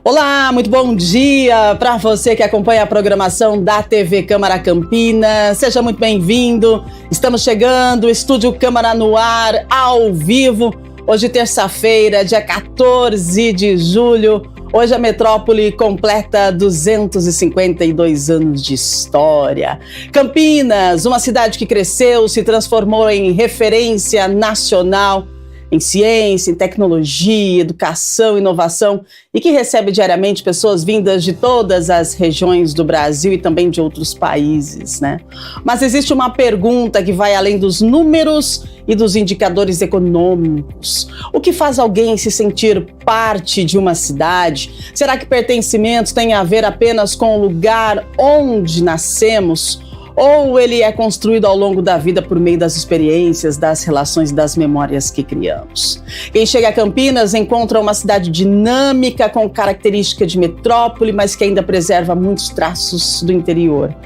Olá, muito bom dia para você que acompanha a programação da TV Câmara Campinas. Seja muito bem-vindo. Estamos chegando, Estúdio Câmara no ar, ao vivo. Hoje, terça-feira, dia 14 de julho. Hoje a metrópole completa 252 anos de história. Campinas, uma cidade que cresceu, se transformou em referência nacional em ciência, em tecnologia, educação, inovação e que recebe diariamente pessoas vindas de todas as regiões do Brasil e também de outros países, né? Mas existe uma pergunta que vai além dos números e dos indicadores econômicos. O que faz alguém se sentir parte de uma cidade? Será que pertencimento tem a ver apenas com o lugar onde nascemos? Ou ele é construído ao longo da vida por meio das experiências, das relações e das memórias que criamos? Quem chega a Campinas encontra uma cidade dinâmica, com característica de metrópole, mas que ainda preserva muitos traços do interior.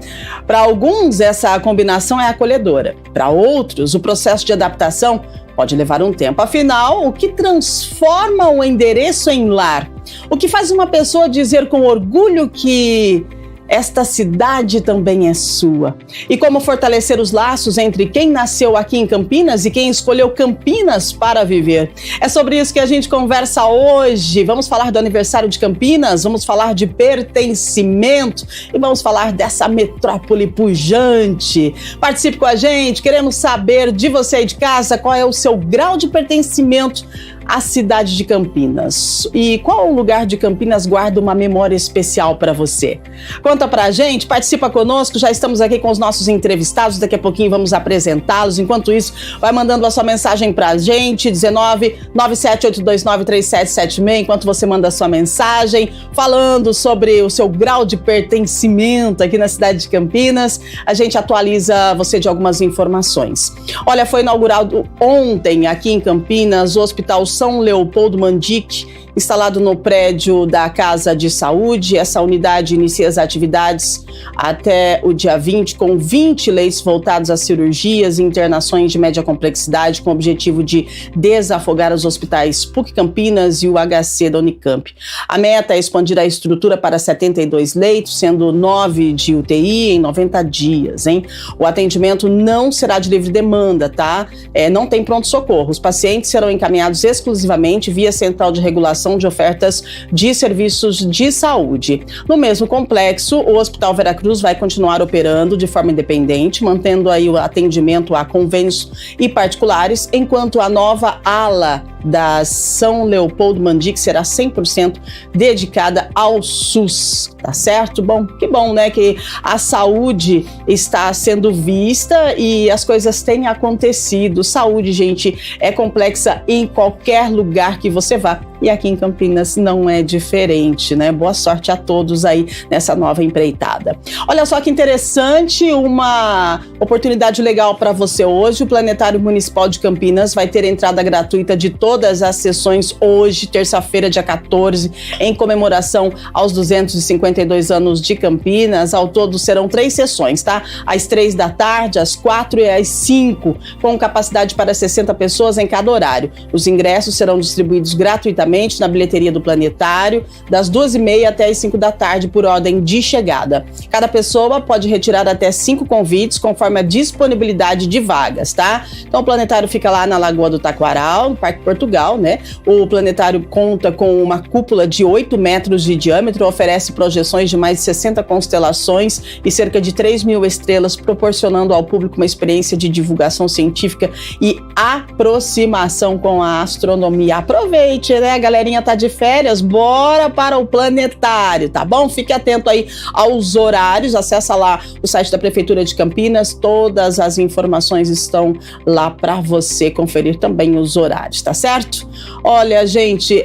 Para alguns, essa combinação é acolhedora. Para outros, o processo de adaptação pode levar um tempo. Afinal, o que transforma o endereço em lar? O que faz uma pessoa dizer com orgulho que esta cidade também é sua? E como fortalecer os laços entre quem nasceu aqui em Campinas e quem escolheu Campinas para viver? É sobre isso que a gente conversa hoje. Vamos falar do aniversário de Campinas, vamos falar de pertencimento e vamos falar dessa metrópole pujante. Participe com a gente, queremos saber de você aí de casa qual é o seu grau de pertencimento à cidade de Campinas. E qual lugar de Campinas guarda uma memória especial para você? Conta pra gente, participa conosco, já estamos aqui com os nossos entrevistados, daqui a pouquinho vamos apresentá-los. Enquanto isso, vai mandando a sua mensagem pra gente, 19978293776, enquanto você manda a sua mensagem, falando sobre o seu grau de pertencimento aqui na cidade de Campinas, a gente atualiza você de algumas informações. Olha, foi inaugurado ontem aqui em Campinas o Hospital São Leopoldo Mandic, instalado no prédio da Casa de Saúde. Essa unidade inicia as atividades até o dia 20, com 20 leitos voltados a cirurgias e internações de média complexidade, com o objetivo de desafogar os hospitais PUC Campinas e o HC da Unicamp. A meta é expandir a estrutura para 72 leitos, sendo 9 de UTI em 90 dias, hein? O atendimento não será de livre demanda, tá? Não tem pronto-socorro. Os pacientes serão encaminhados exclusivamente via central de regulação de ofertas de serviços de saúde. No mesmo complexo, o Hospital Veracruz vai continuar operando de forma independente, mantendo aí o atendimento a convênios e particulares, enquanto a nova ala da São Leopoldo Mandic será 100% dedicada ao SUS, tá certo? Bom, que bom, né, que a saúde está sendo vista e as coisas têm acontecido. Saúde, gente, é complexa em qualquer lugar que você vá. E aqui em Campinas não é diferente, né? Boa sorte a todos aí nessa nova empreitada. Olha só que interessante, uma oportunidade legal para você hoje. O Planetário Municipal de Campinas vai ter entrada gratuita de todas as sessões hoje, terça-feira, dia 14, em comemoração aos 252 anos de Campinas. Ao todo serão 3 sessões, tá? Às 3 da tarde, às 4 e às 5, com capacidade para 60 pessoas em cada horário. Os ingressos serão distribuídos gratuitamente na bilheteria do Planetário, das 2h30 até as 5 da tarde, por ordem de chegada. Cada pessoa pode retirar até 5 convites, conforme a disponibilidade de vagas, tá? Então o Planetário fica lá na Lagoa do Taquaral, no Parque Portugal, né? O Planetário conta com uma cúpula de 8 metros de diâmetro, oferece projeções de mais de 60 constelações e cerca de 3.000 estrelas, proporcionando ao público uma experiência de divulgação científica e aproximação com a astronomia. Aproveite, né? A galerinha tá de férias, bora para o Planetário, tá bom? Fique atento aí aos horários, acessa lá o site da Prefeitura de Campinas, todas as informações estão lá para você conferir também os horários, tá certo? Olha, gente,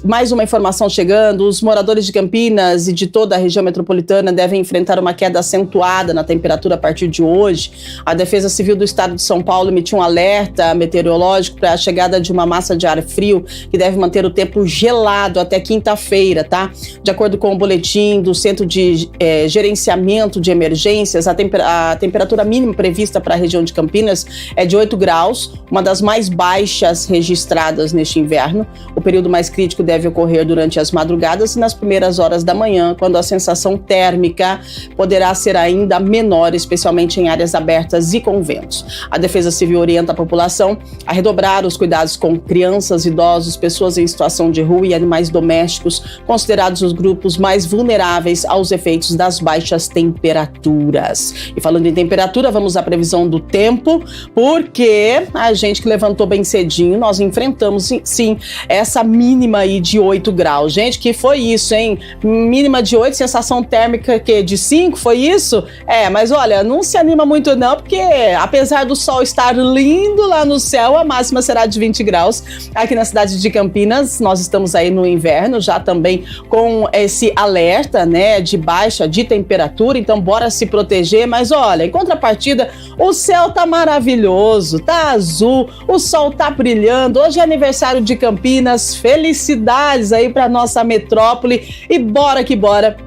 mais uma informação chegando: os moradores de Campinas e de toda a região metropolitana devem enfrentar uma queda acentuada na temperatura a partir de hoje. A Defesa Civil do Estado de São Paulo emitiu um alerta meteorológico para a chegada de uma massa de ar frio que deve manter o tempo gelado até quinta-feira, tá? De acordo com o boletim do Centro de Gerenciamento de Emergências, a temperatura mínima prevista para a região de Campinas é de 8 graus, uma das mais baixas registradas neste inverno. O período mais crítico deve ocorrer durante as madrugadas e nas primeiras horas da manhã, quando a sensação térmica poderá ser ainda menor, especialmente em áreas abertas e com ventos. A Defesa Civil orienta a população a redobrar os cuidados com crianças, idosos, pessoas em situação de rua e animais domésticos, considerados os grupos mais vulneráveis aos efeitos das baixas temperaturas. E falando em temperatura, vamos à previsão do tempo, porque a gente que levantou bem cedinho, nós enfrentamos sim essa mínima aí de 8 graus. Gente, que foi isso, hein? Mínima de 8, sensação térmica que de 5, foi isso? Mas olha, não se anima muito não, porque apesar do sol estar lindo lá no céu, a máxima será de 20 graus. Aqui na cidade de Campinas, nós estamos aí no inverno, já também com esse alerta, né, de baixa de temperatura, então bora se proteger, mas olha, em contrapartida, o céu tá maravilhoso, tá azul, o sol tá brilhando, hoje é aniversário de Campinas, felicidades aí pra nossa metrópole e bora que bora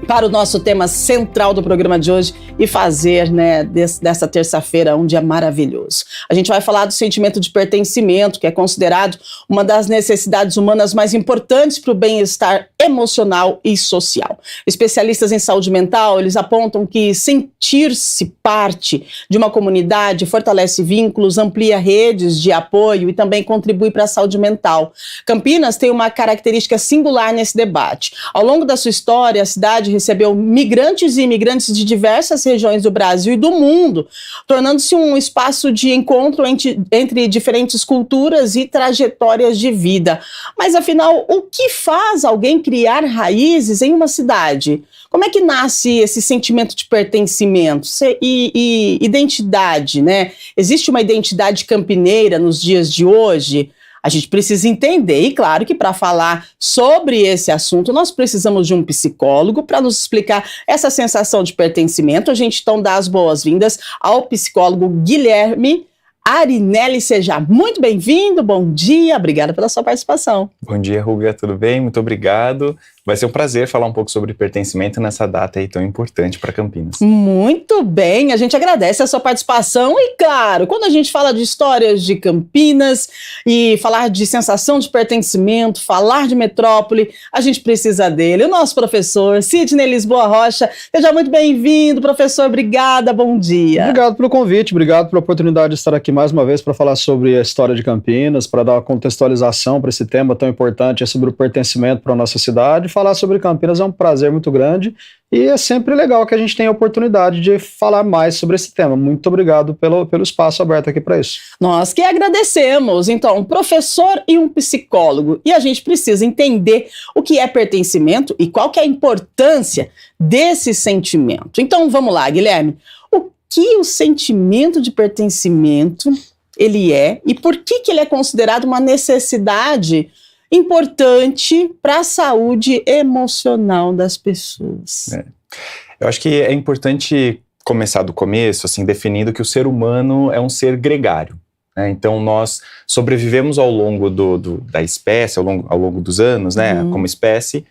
para o nosso tema central do programa de hoje e fazer, né, dessa terça-feira um dia maravilhoso. A gente vai falar do sentimento de pertencimento, que é considerado uma das necessidades humanas mais importantes para o bem-estar emocional e social. Especialistas em saúde mental, eles apontam que sentir-se parte de uma comunidade fortalece vínculos, amplia redes de apoio e também contribui para a saúde mental. Campinas tem uma característica singular nesse debate. Ao longo da sua história, a cidade recebeu migrantes e imigrantes de diversas regiões do Brasil e do mundo, tornando-se um espaço de encontro entre diferentes culturas e trajetórias de vida. Mas, afinal, o que faz alguém criar raízes em uma cidade? Como é que nasce esse sentimento de pertencimento e identidade, né? Existe uma identidade campineira nos dias de hoje? A gente precisa entender, e claro que para falar sobre esse assunto, nós precisamos de um psicólogo para nos explicar essa sensação de pertencimento. A gente então dá as boas-vindas ao psicólogo Guilherme Arinelli. Seja muito bem-vindo, bom dia, obrigada pela sua participação. Bom dia, Ruga, tudo bem? Muito obrigado. Vai ser um prazer falar um pouco sobre pertencimento nessa data aí tão importante para Campinas. Muito bem, a gente agradece a sua participação e, claro, quando a gente fala de histórias de Campinas e falar de sensação de pertencimento, falar de metrópole, a gente precisa dele, o nosso professor Sidney Lisboa Rocha. Seja muito bem-vindo, professor, obrigada, bom dia. Obrigado pelo convite, obrigado pela oportunidade de estar aqui mais uma vez para falar sobre a história de Campinas, para dar uma contextualização para esse tema tão importante, sobre o pertencimento para a nossa cidade. Falar sobre Campinas é um prazer muito grande e é sempre legal que a gente tenha a oportunidade de falar mais sobre esse tema. Muito obrigado pelo espaço aberto aqui para isso. Nós que agradecemos. Então, um professor e um psicólogo. E a gente precisa entender o que é pertencimento e qual que é a importância desse sentimento. Então, vamos lá, Guilherme. O que o sentimento de pertencimento ele é e por que ele é considerado uma necessidade importante para a saúde emocional das pessoas? Eu acho que é importante começar do começo, assim, definindo que o ser humano é um ser gregário, né? Então nós sobrevivemos ao longo da espécie, ao longo dos anos, né, como espécie,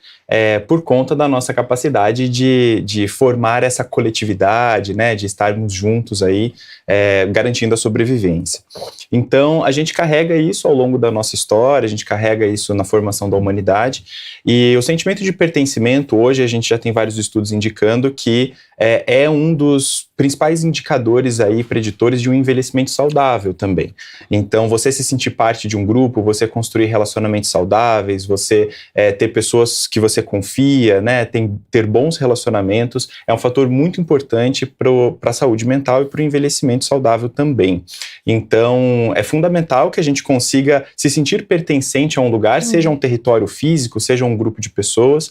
por conta da nossa capacidade de formar essa coletividade, né, de estarmos juntos aí, garantindo a sobrevivência. Então, a gente carrega isso ao longo da nossa história, a gente carrega isso na formação da humanidade, e o sentimento de pertencimento, hoje a gente já tem vários estudos indicando que é um dos principais indicadores aí, preditores de um envelhecimento saudável também. Então, você se sentir parte de um grupo, você construir relacionamentos saudáveis, você ter pessoas que você confia, né, ter bons relacionamentos, é um fator muito importante para a saúde mental e para o envelhecimento saudável também. Então, é fundamental que a gente consiga se sentir pertencente a um lugar, seja um território físico, seja um grupo de pessoas,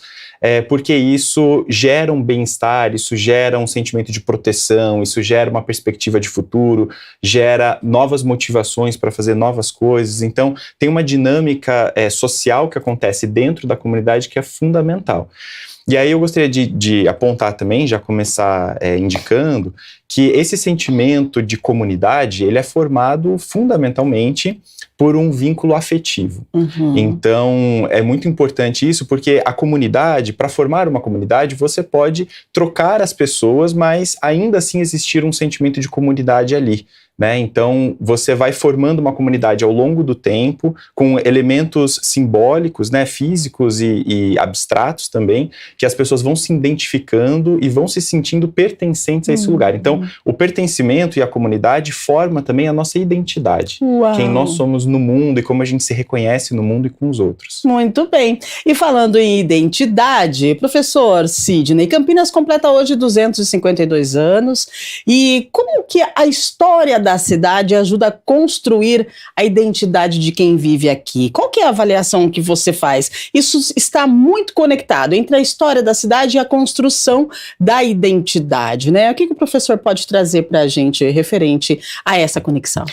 porque isso gera um bem-estar, isso gera um sentimento de proteção, isso gera uma perspectiva de futuro, gera novas motivações para fazer novas coisas. Então, tem uma dinâmica social que acontece dentro da comunidade que é fundamental. E aí eu gostaria de apontar também, já começar indicando, que esse sentimento de comunidade, ele é formado fundamentalmente por um vínculo afetivo. Então, é muito importante isso, porque a comunidade, para formar uma comunidade, você pode trocar as pessoas, mas ainda assim existir um sentimento de comunidade ali, né? Então, você vai formando uma comunidade ao longo do tempo, com elementos simbólicos, né, físicos e abstratos também, que as pessoas vão se identificando e vão se sentindo pertencentes a esse lugar. Então, o pertencimento e a comunidade forma também a nossa identidade. Uau. Quem nós somos no mundo e como a gente se reconhece no mundo e com os outros. Muito bem. E falando em identidade, professor Sidney, Campinas completa hoje 252 anos. E como que a história da cidade ajuda a construir a identidade de quem vive aqui? Qual que é a avaliação que você faz? Isso está muito conectado entre a história da cidade e a construção da identidade, né? O que o professor pode trazer para a gente referente a essa conexão?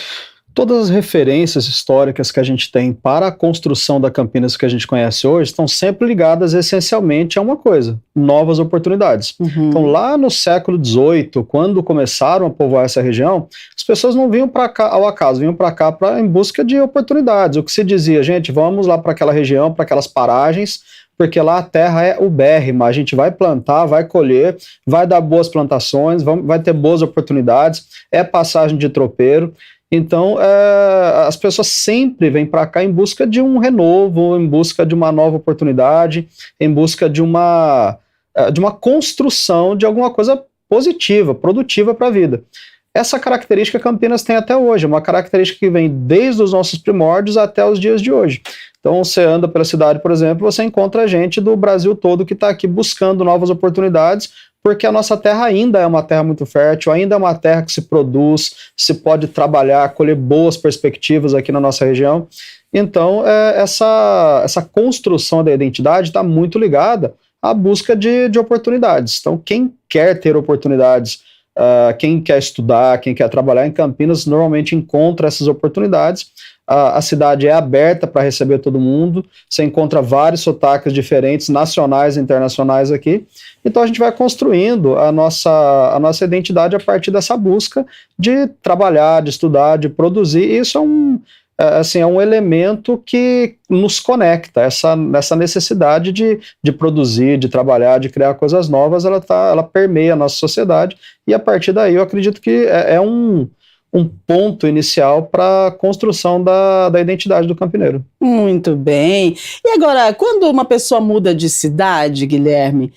Todas as referências históricas que a gente tem para a construção da Campinas que a gente conhece hoje estão sempre ligadas essencialmente a uma coisa: novas oportunidades. Então, lá no século XVIII, quando começaram a povoar essa região, as pessoas não vinham para cá ao acaso, vinham para cá em busca de oportunidades. O que se dizia, gente, vamos lá para aquela região, para aquelas paragens, porque lá a terra é ubérrima, a gente vai plantar, vai colher, vai dar boas plantações, vai ter boas oportunidades, é passagem de tropeiro. Então, as pessoas sempre vêm para cá em busca de um renovo, em busca de uma nova oportunidade, em busca de uma construção de alguma coisa positiva, produtiva para a vida. Essa característica Campinas tem até hoje, uma característica que vem desde os nossos primórdios até os dias de hoje. Então, você anda pela cidade, por exemplo, você encontra gente do Brasil todo que está aqui buscando novas oportunidades, porque a nossa terra ainda é uma terra muito fértil, ainda é uma terra que se produz, se pode trabalhar, colher boas perspectivas aqui na nossa região. Então, essa construção da identidade está muito ligada à busca de oportunidades. Então, quem quer ter oportunidades, quem quer estudar, quem quer trabalhar em Campinas, normalmente encontra essas oportunidades. A cidade é aberta para receber todo mundo, você encontra vários sotaques diferentes, nacionais e internacionais aqui. Então a gente vai construindo a nossa identidade a partir dessa busca de trabalhar, de estudar, de produzir. E isso é um elemento que nos conecta, essa necessidade de produzir, de trabalhar, de criar coisas novas, ela permeia a nossa sociedade, e a partir daí eu acredito que é um ponto inicial para a construção da identidade do campineiro. Muito bem. E agora, quando uma pessoa muda de cidade, Guilherme,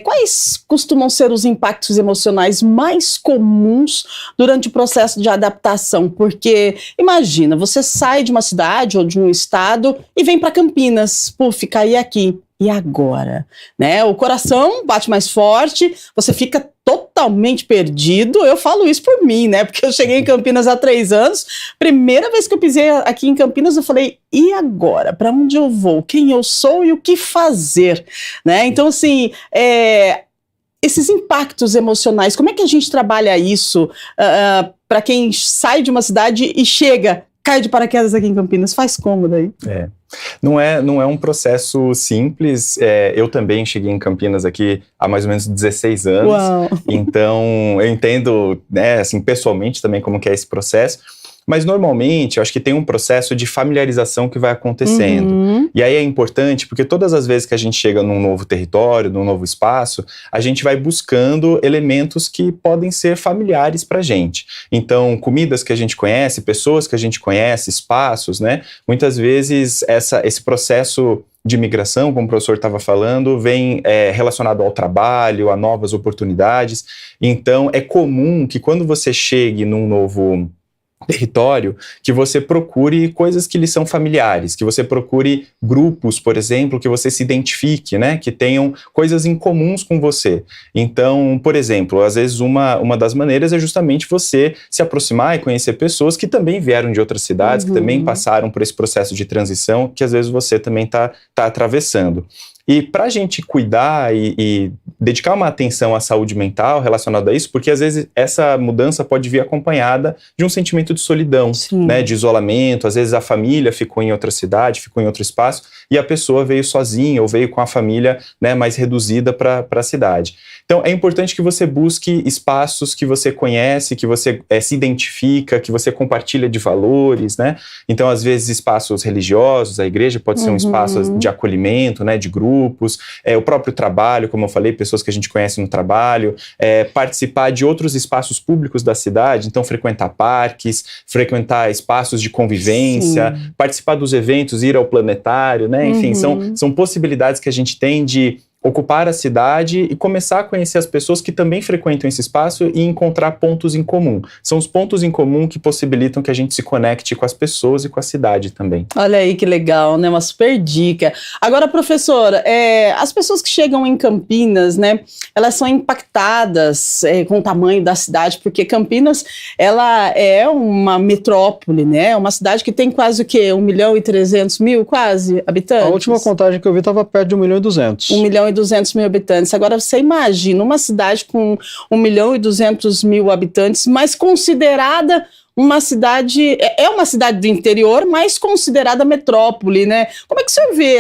quais costumam ser os impactos emocionais mais comuns durante o processo de adaptação? Porque, imagina, você sai de uma cidade ou de um estado e vem para Campinas, cair aqui. E agora? Né? O coração bate mais forte, você fica totalmente perdido. Eu falo isso por mim, né? Porque eu cheguei em Campinas há 3 anos. Primeira vez que eu pisei aqui em Campinas, eu falei, e agora? Para onde eu vou? Quem eu sou e o que fazer? Né? Então, assim, esses impactos emocionais, como é que a gente trabalha isso para quem sai de uma cidade e cai de paraquedas aqui em Campinas? Faz como daí? Não é um processo simples. Eu também cheguei em Campinas aqui há mais ou menos 16 anos. Uau. Então eu entendo, né, assim, pessoalmente também como que é esse processo. Mas normalmente eu acho que tem um processo de familiarização que vai acontecendo. E aí é importante porque todas as vezes que a gente chega num novo território, num novo espaço, a gente vai buscando elementos que podem ser familiares pra gente. Então, comidas que a gente conhece, pessoas que a gente conhece, espaços, né? Muitas vezes esse processo de migração, como o professor estava falando, vem relacionado ao trabalho, a novas oportunidades. Então, é comum que quando você chegue num novo território, que você procure coisas que lhe são familiares, que você procure grupos, por exemplo, que você se identifique, né, que tenham coisas em comuns com você. Então, por exemplo, às vezes uma das maneiras é justamente você se aproximar e conhecer pessoas que também vieram de outras cidades, que também passaram por esse processo de transição, que às vezes você também está atravessando. E para a gente cuidar e dedicar uma atenção à saúde mental relacionada a isso, porque às vezes essa mudança pode vir acompanhada de um sentimento de solidão, né, de isolamento. Às vezes a família ficou em outra cidade, ficou em outro espaço, e a pessoa veio sozinha ou veio com a família, né, mais reduzida para a cidade. Então é importante que você busque espaços que você conhece, que você se identifica, que você compartilha de valores, né? Então às vezes espaços religiosos, a igreja pode ser um espaço de acolhimento, né, de grupo, grupos, o próprio trabalho, como eu falei, pessoas que a gente conhece no trabalho, participar de outros espaços públicos da cidade, então frequentar parques, frequentar espaços de convivência, participar dos eventos, ir ao planetário, né? Enfim, são possibilidades que a gente tem de ocupar a cidade e começar a conhecer as pessoas que também frequentam esse espaço e encontrar pontos em comum. São os pontos em comum que possibilitam que a gente se conecte com as pessoas e com a cidade também. Olha aí que legal, né? Uma super dica. Agora, professora, as pessoas que chegam em Campinas, né? Elas são impactadas com o tamanho da cidade, porque Campinas, ela é uma metrópole, né? Uma cidade que tem quase o quê? 1.300.000 quase habitantes? A última contagem que eu vi estava perto de 1.200.000. 1.200.000 habitantes. Agora, você imagina uma cidade com 1.200.000 habitantes, mas considerada uma cidade, uma cidade do interior, mas considerada metrópole, né? Como é que você vê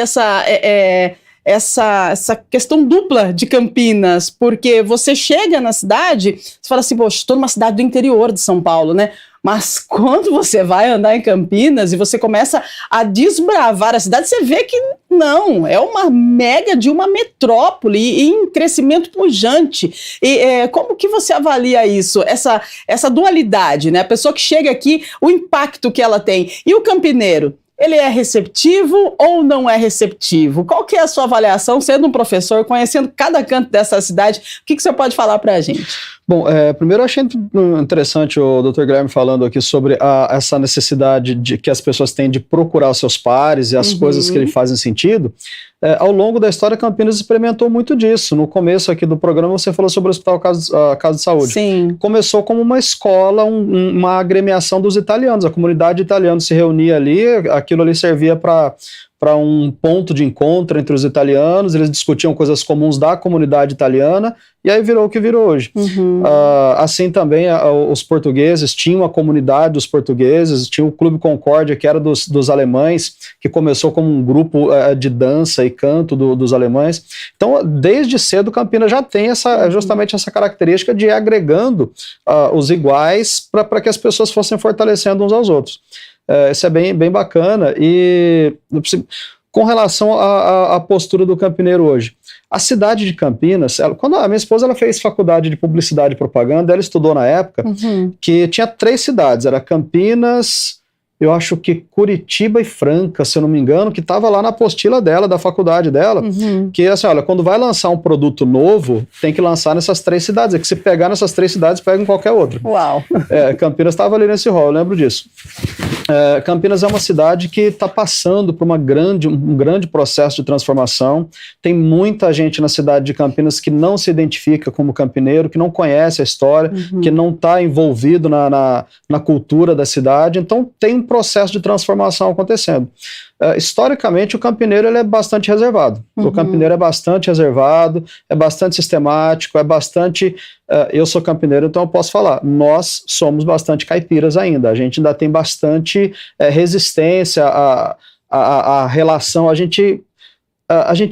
essa questão dupla de Campinas? Porque você chega na cidade, você fala assim, poxa, estou numa cidade do interior de São Paulo, né? Mas quando você vai andar em Campinas e você começa a desbravar a cidade, você vê que não, é uma mega de uma metrópole e em crescimento pujante. E como que você avalia isso, essa dualidade, né? A pessoa que chega aqui, o impacto que ela tem. E o campineiro? Ele é receptivo ou não é receptivo? Qual que é a sua avaliação, sendo um professor, conhecendo cada canto dessa cidade? O que você pode falar para a gente? Bom, primeiro eu achei interessante o Dr. Guilherme falando aqui sobre essa necessidade que as pessoas têm de procurar os seus pares e as coisas que lhe fazem sentido. Ao longo da história, Campinas experimentou muito disso. No começo aqui do programa, você falou sobre o Hospital Casa de Saúde. Sim. Começou como uma escola, uma agremiação dos italianos. A comunidade italiana se reunia ali, aquilo ali servia para um ponto de encontro entre os italianos, eles discutiam coisas comuns da comunidade italiana, e aí virou o que virou hoje. Assim também os portugueses, tinham a comunidade dos portugueses, tinha o Clube Concórdia, que era dos alemães, que começou como um grupo de dança e canto dos alemães. Então, desde cedo, Campinas já tem justamente essa característica de ir agregando os iguais para que as pessoas fossem fortalecendo uns aos outros. Isso é bem bacana. E com relação à postura do campineiro hoje, a cidade de Campinas, quando a minha esposa ela fez faculdade de publicidade e propaganda, ela estudou na época que tinha 3 cidades, era Campinas, eu acho que Curitiba e Franca, se eu não me engano, que estava lá na apostila dela, da faculdade dela, que assim, olha, quando vai lançar um produto novo, tem que lançar nessas 3 cidades, que se pegar nessas 3 cidades, pega em qualquer outra. Uau! Campinas estava ali nesse rol, eu lembro disso. Campinas é uma cidade que está passando por um grande processo de transformação. Tem muita gente na cidade de Campinas que não se identifica como campineiro, que não conhece a história, que não está envolvido na cultura da cidade. Então tem um processo de transformação acontecendo. Historicamente, o campineiro ele é bastante reservado. O campineiro é bastante reservado, é bastante sistemático, é bastante... eu sou campineiro, então eu posso falar. Nós somos bastante caipiras ainda. A gente ainda tem bastante resistência à relação. A gente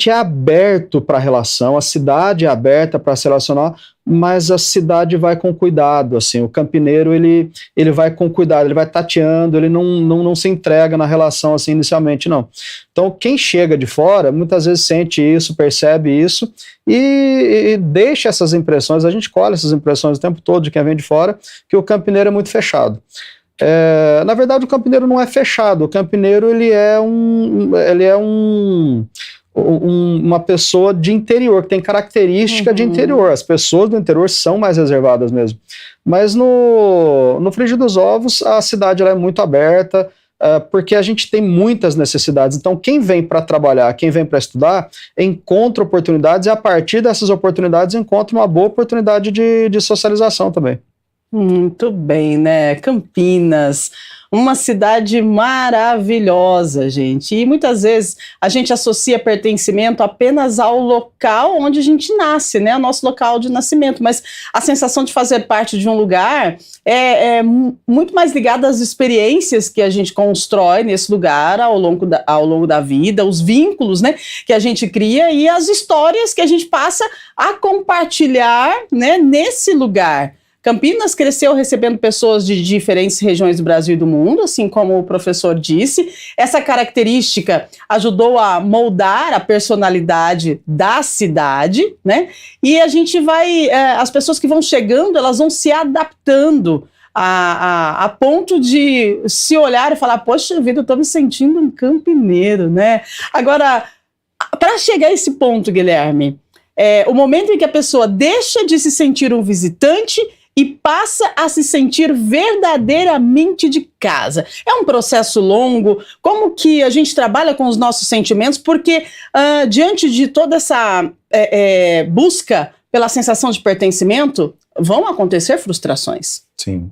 é aberto para a relação, a cidade é aberta para se relacionar, mas a cidade vai com cuidado, assim, o campineiro ele vai com cuidado, ele vai tateando, ele não se entrega na relação assim inicialmente, não. Então quem chega de fora, muitas vezes sente isso, percebe isso e deixa essas impressões, a gente colhe essas impressões o tempo todo de quem vem de fora, que o campineiro é muito fechado. Na verdade o campineiro não é fechado, o campineiro ele é uma pessoa de interior, que tem característica de interior. As pessoas do interior são mais reservadas mesmo. Mas no frigir dos ovos, a cidade ela é muito aberta, porque a gente tem muitas necessidades. Então, quem vem para trabalhar, quem vem para estudar, encontra oportunidades e, a partir dessas oportunidades, encontra uma boa oportunidade de socialização também. Muito bem, né? Campinas, uma cidade maravilhosa, gente. E muitas vezes a gente associa pertencimento apenas ao local onde a gente nasce, né? O nosso local de nascimento. Mas a sensação de fazer parte de um lugar é muito mais ligada às experiências que a gente constrói nesse lugar ao longo da vida, os vínculos, né, que a gente cria e as histórias que a gente passa a compartilhar, né, nesse lugar. Campinas cresceu recebendo pessoas de diferentes regiões do Brasil e do mundo, assim como o professor disse. Essa característica ajudou a moldar a personalidade da cidade, né? E a gente vai, as pessoas que vão chegando, elas vão se adaptando a ponto de se olhar e falar, poxa vida, eu estou me sentindo um campineiro, né? Agora, para chegar a esse ponto, Guilherme, o momento em que a pessoa deixa de se sentir um visitante e passa a se sentir verdadeiramente de casa. É um processo longo. Como que a gente trabalha com os nossos sentimentos? Porque diante de toda essa busca pela sensação de pertencimento, vão acontecer frustrações. Sim.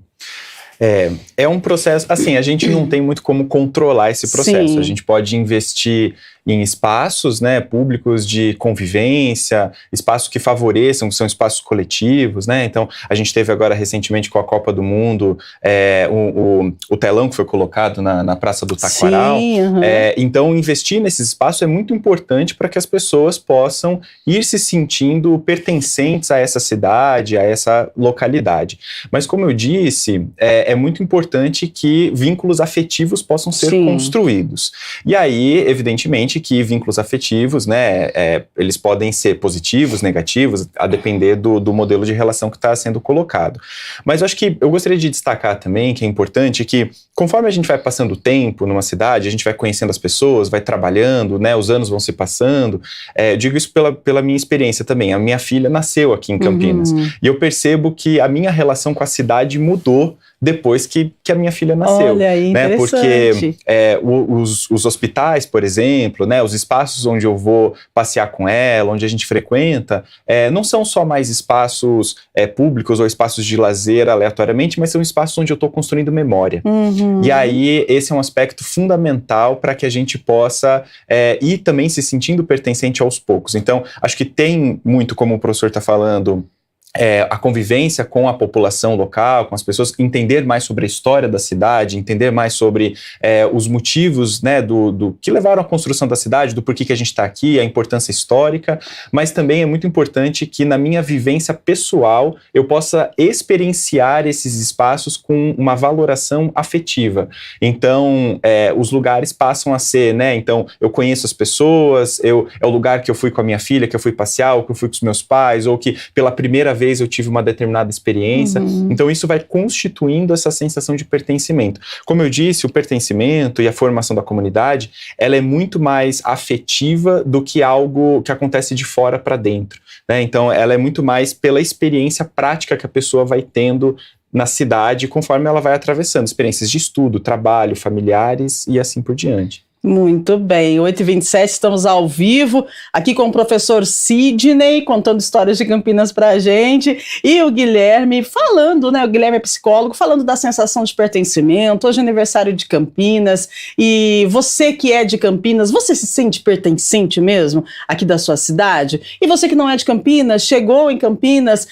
É um processo, assim, a gente não tem muito como controlar esse processo. Sim. A gente pode investir em espaços, né, públicos de convivência, espaços que favoreçam, que são espaços coletivos, né? Então, a gente teve agora recentemente com a Copa do Mundo o telão que foi colocado na Praça do Taquaral. Sim, uhum. Então, investir nesses espaços é muito importante para que as pessoas possam ir se sentindo pertencentes a essa cidade, a essa localidade. Mas, como eu disse, é muito importante que vínculos afetivos possam ser Sim. construídos. E aí, evidentemente, que vínculos afetivos, né, eles podem ser positivos, negativos, a depender do modelo de relação que está sendo colocado. Mas eu acho que eu gostaria de destacar também que é importante que, conforme a gente vai passando o tempo numa cidade, a gente vai conhecendo as pessoas, vai trabalhando, né, os anos vão se passando. Digo isso pela minha experiência também. A minha filha nasceu aqui em Campinas. Uhum. E eu percebo que a minha relação com a cidade mudou depois que a minha filha nasceu. Olha aí, né? Porque os hospitais, por exemplo, né, os espaços onde eu vou passear com ela, onde a gente frequenta, não são só mais espaços públicos ou espaços de lazer aleatoriamente, mas são espaços onde eu estou construindo memória. Uhum. E aí, esse é um aspecto fundamental para que a gente possa ir também se sentindo pertencente aos poucos. Então, acho que tem muito, como o professor está falando, a convivência com a população local, com as pessoas, entender mais sobre a história da cidade, entender mais sobre os motivos, né, do que levaram à construção da cidade, do porquê que a gente está aqui, a importância histórica, mas também é muito importante que na minha vivência pessoal eu possa experienciar esses espaços com uma valoração afetiva. Então, os lugares passam a ser, né, então eu conheço as pessoas, é o lugar que eu fui com a minha filha, que eu fui passear, ou que eu fui com os meus pais, ou que pela primeira vez eu tive uma determinada experiência. Uhum. Então isso vai constituindo essa sensação de pertencimento. Como eu disse, o pertencimento e a formação da comunidade, ela é muito mais afetiva do que algo que acontece de fora para dentro, né? Então ela é muito mais pela experiência prática que a pessoa vai tendo na cidade, conforme ela vai atravessando experiências de estudo, trabalho, familiares e assim por diante. Muito bem, 8h27, estamos ao vivo, aqui com o professor Sidney, contando histórias de Campinas pra gente, e o Guilherme falando, né, o Guilherme é psicólogo, falando da sensação de pertencimento. Hoje é aniversário de Campinas, e você que é de Campinas, você se sente pertencente mesmo aqui da sua cidade? E você que não é de Campinas, chegou em Campinas,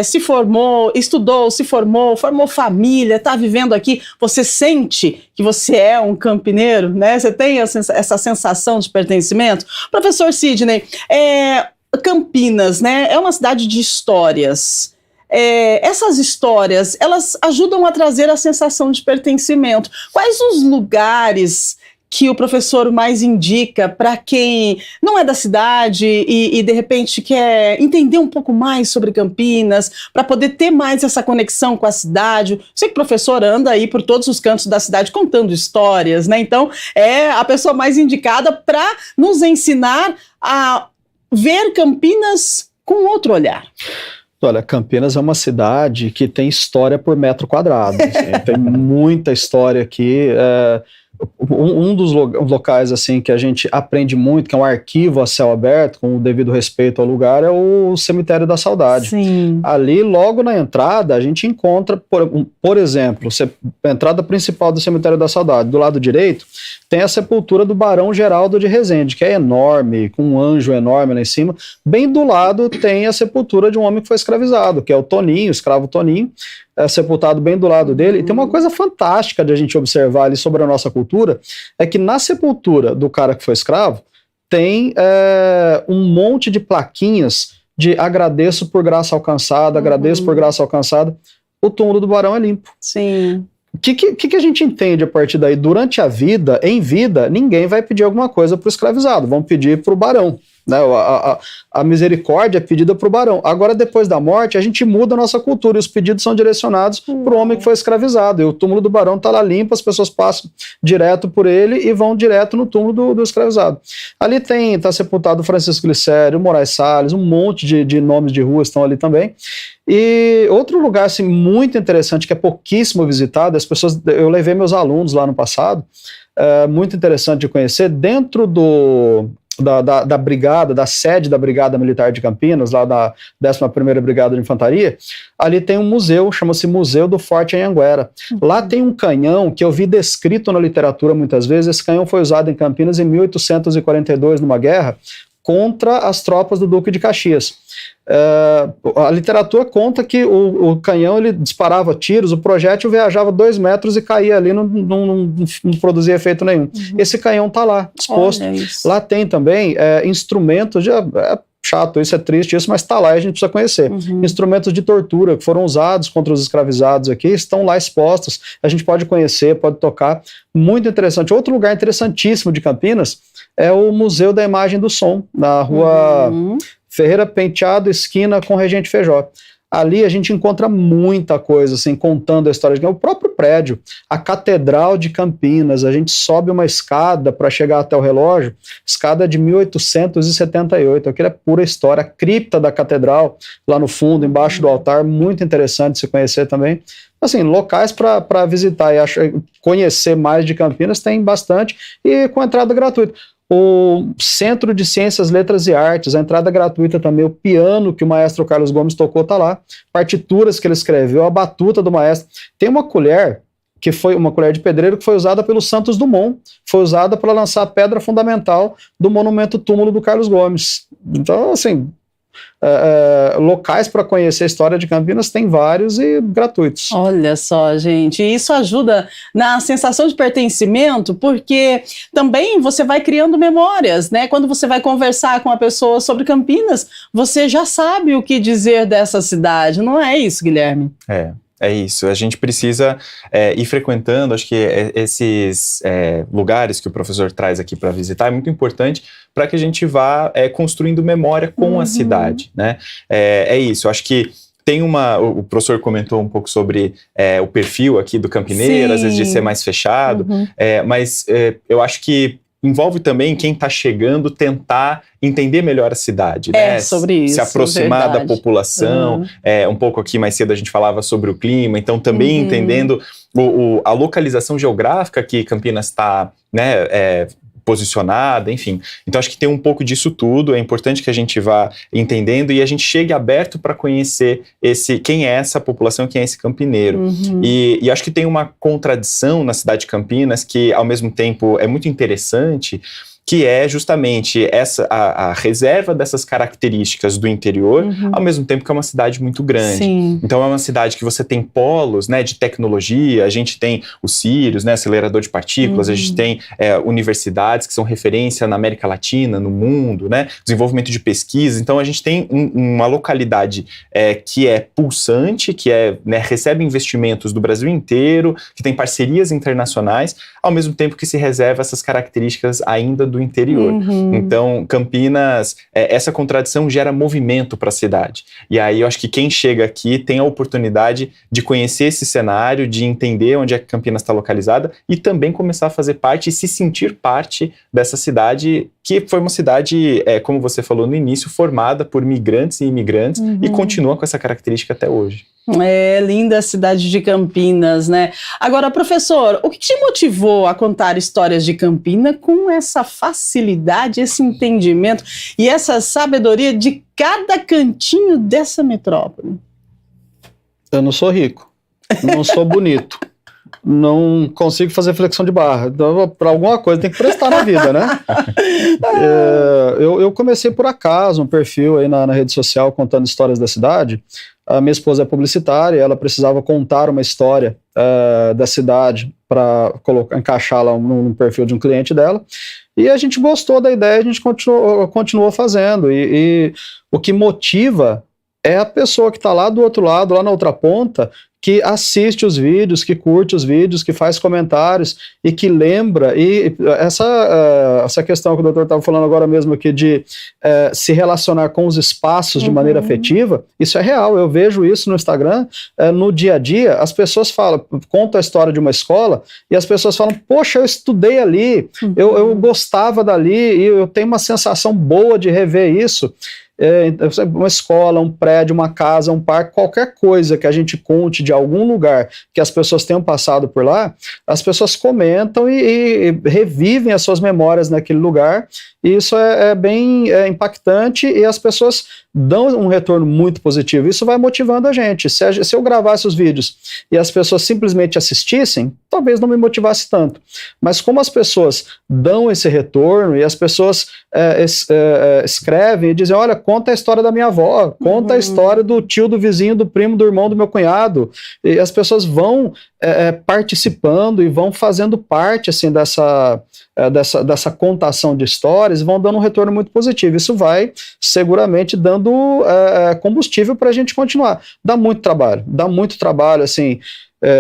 se formou, estudou, se formou família, tá vivendo aqui, você sente que você é um campineiro, né? Você tem essa sensação de pertencimento? Professor Sidney, Campinas, né, é uma cidade de histórias. Essas histórias, elas ajudam a trazer a sensação de pertencimento. Quais os lugares que o professor mais indica para quem não é da cidade e de repente quer entender um pouco mais sobre Campinas, para poder ter mais essa conexão com a cidade? Sei que o professor anda aí por todos os cantos da cidade contando histórias, né? Então é a pessoa mais indicada para nos ensinar a ver Campinas com outro olhar. Olha, Campinas é uma cidade que tem história por metro quadrado. Assim, tem muita história aqui. Um dos locais assim, que a gente aprende muito, que é um arquivo a céu aberto, com o devido respeito ao lugar, é o Cemitério da Saudade. Sim. Ali, logo na entrada, a gente encontra, por exemplo, a entrada principal do Cemitério da Saudade, do lado direito, tem a sepultura do Barão Geraldo de Resende, que é enorme, com um anjo enorme lá em cima. Bem do lado tem a sepultura de um homem que foi escravizado, que é o Toninho, o escravo Toninho, sepultado bem do lado dele. E tem uma coisa fantástica de a gente observar ali sobre a nossa cultura, é que na sepultura do cara que foi escravo, tem um monte de plaquinhas de agradeço por graça alcançada, agradeço por graça alcançada. O túmulo do Barão é limpo. Sim. O que a gente entende a partir daí? Durante a vida, em vida, ninguém vai pedir alguma coisa para o escravizado, vão pedir para o barão. Né? A misericórdia é pedida para o barão. Agora, depois da morte, a gente muda a nossa cultura e os pedidos são direcionados para o homem que foi escravizado. E o túmulo do barão está lá limpo, as pessoas passam direto por ele e vão direto no túmulo do escravizado. Ali está sepultado Francisco Glicério, Moraes Salles, um monte de nomes de ruas estão ali também. E outro lugar assim, muito interessante, que é pouquíssimo visitado, eu levei meus alunos lá no passado, muito interessante de conhecer, dentro da brigada, da sede da Brigada Militar de Campinas, lá da 11ª Brigada de Infantaria, ali tem um museu, chama-se Museu do Forte Anhanguera. Lá tem um canhão que eu vi descrito na literatura muitas vezes. Esse canhão foi usado em Campinas em 1842, numa guerra, contra as tropas do Duque de Caxias. A literatura conta que o canhão ele disparava tiros, o projétil viajava 2 metros e caía ali, não produzia efeito nenhum. Esse canhão está lá, exposto. Lá tem também instrumentos, chato, isso é triste, mas está lá e a gente precisa conhecer. Instrumentos de tortura que foram usados contra os escravizados aqui, estão lá expostos, a gente pode conhecer, pode tocar, muito interessante. Outro lugar interessantíssimo de Campinas é o Museu da Imagem do Som, na rua Ferreira Penteado, esquina com Regente Feijó. Ali a gente encontra muita coisa, assim, contando a história de o próprio prédio, a Catedral de Campinas. A gente sobe uma escada para chegar até o relógio, escada de 1878, aquilo é pura história. A cripta da catedral, lá no fundo, embaixo do altar, muito interessante se conhecer também. Assim, locais para visitar e conhecer mais de Campinas tem bastante, e com entrada gratuita. O Centro de Ciências, Letras e Artes, a entrada gratuita também, o piano que o maestro Carlos Gomes tocou está lá, partituras que ele escreveu, a batuta do maestro. Tem uma colher, que foi uma colher de pedreiro, que foi usada pelo Santos Dumont, foi usada para lançar a pedra fundamental do monumento túmulo do Carlos Gomes. Então, assim, locais para conhecer a história de Campinas tem vários e gratuitos. Olha só, gente, isso ajuda na sensação de pertencimento, porque também você vai criando memórias, né? Quando você vai conversar com a pessoa sobre Campinas, você já sabe o que dizer dessa cidade, não é isso, Guilherme? É isso, a gente precisa ir frequentando, acho que esses lugares que o professor traz aqui para visitar é muito importante para que a gente vá construindo memória com a cidade, né? É isso, acho que tem o professor comentou um pouco sobre o perfil aqui do campineiro, às vezes de ser mais fechado, mas eu acho que envolve também quem está chegando tentar entender melhor a cidade, né? Sobre isso, se aproximar da população. Um pouco aqui mais cedo a gente falava sobre o clima, então também entendendo a localização geográfica que Campinas está, né, posicionada, enfim. Então acho que tem um pouco disso tudo, é importante que a gente vá entendendo e a gente chegue aberto para conhecer quem é essa população, quem é esse campineiro. E acho que tem uma contradição na cidade de Campinas que ao mesmo tempo é muito interessante, que é justamente a reserva dessas características do interior, ao mesmo tempo que é uma cidade muito grande. Sim. Então é uma cidade que você tem polos, né, de tecnologia, a gente tem o Sirius, né, acelerador de partículas, a gente tem universidades que são referência na América Latina, no mundo, né, desenvolvimento de pesquisa. Então a gente tem uma localidade que é pulsante, que né, recebe investimentos do Brasil inteiro, que tem parcerias internacionais, ao mesmo tempo que se reserva essas características ainda do interior. Então, Campinas, essa contradição gera movimento para a cidade. E aí eu acho que quem chega aqui tem a oportunidade de conhecer esse cenário, de entender onde é que Campinas está localizada e também começar a fazer parte e se sentir parte dessa cidade, que foi uma cidade, como você falou no início, formada por migrantes e imigrantes e continua com essa característica até hoje. É linda a cidade de Campinas, né? Agora, professor, o que te motivou a contar histórias de Campinas com essa facilidade, esse entendimento e essa sabedoria de cada cantinho dessa metrópole? Eu não sou rico, não sou bonito, não consigo fazer flexão de barra. Então, para alguma coisa tem que prestar na vida, né? Eu comecei por acaso um perfil aí na rede social contando histórias da cidade. A minha esposa é publicitária, ela precisava contar uma história da cidade para encaixá-la no perfil de um cliente dela. E a gente gostou da ideia, a gente continuou fazendo. E o que motiva é a pessoa que está lá do outro lado, lá na outra ponta, que assiste os vídeos, que curte os vídeos, que faz comentários e que lembra. E essa questão que o doutor estava falando agora mesmo aqui de se relacionar com os espaços de maneira afetiva, isso é real. Eu vejo isso no Instagram, no dia a dia. As pessoas contam a história de uma escola e as pessoas falam, poxa, eu estudei ali, eu gostava dali e eu tenho uma sensação boa de rever isso. Uma escola, um prédio, uma casa, um parque, qualquer coisa que a gente conte de algum lugar que as pessoas tenham passado por lá, as pessoas comentam e revivem as suas memórias naquele lugar, e isso é bem impactante e as pessoas dão um retorno muito positivo. Isso vai motivando a gente. Se eu gravasse os vídeos e as pessoas simplesmente assistissem, talvez não me motivasse tanto. Mas como as pessoas dão esse retorno e as pessoas escrevem e dizem, olha, conta a história da minha avó, conta a história do tio, do vizinho, do primo, do irmão, do meu cunhado, e as pessoas vão participando e vão fazendo parte assim, dessa contação de histórias, vão dando um retorno muito positivo. Isso vai seguramente dando combustível para a gente continuar. Dá muito trabalho, assim.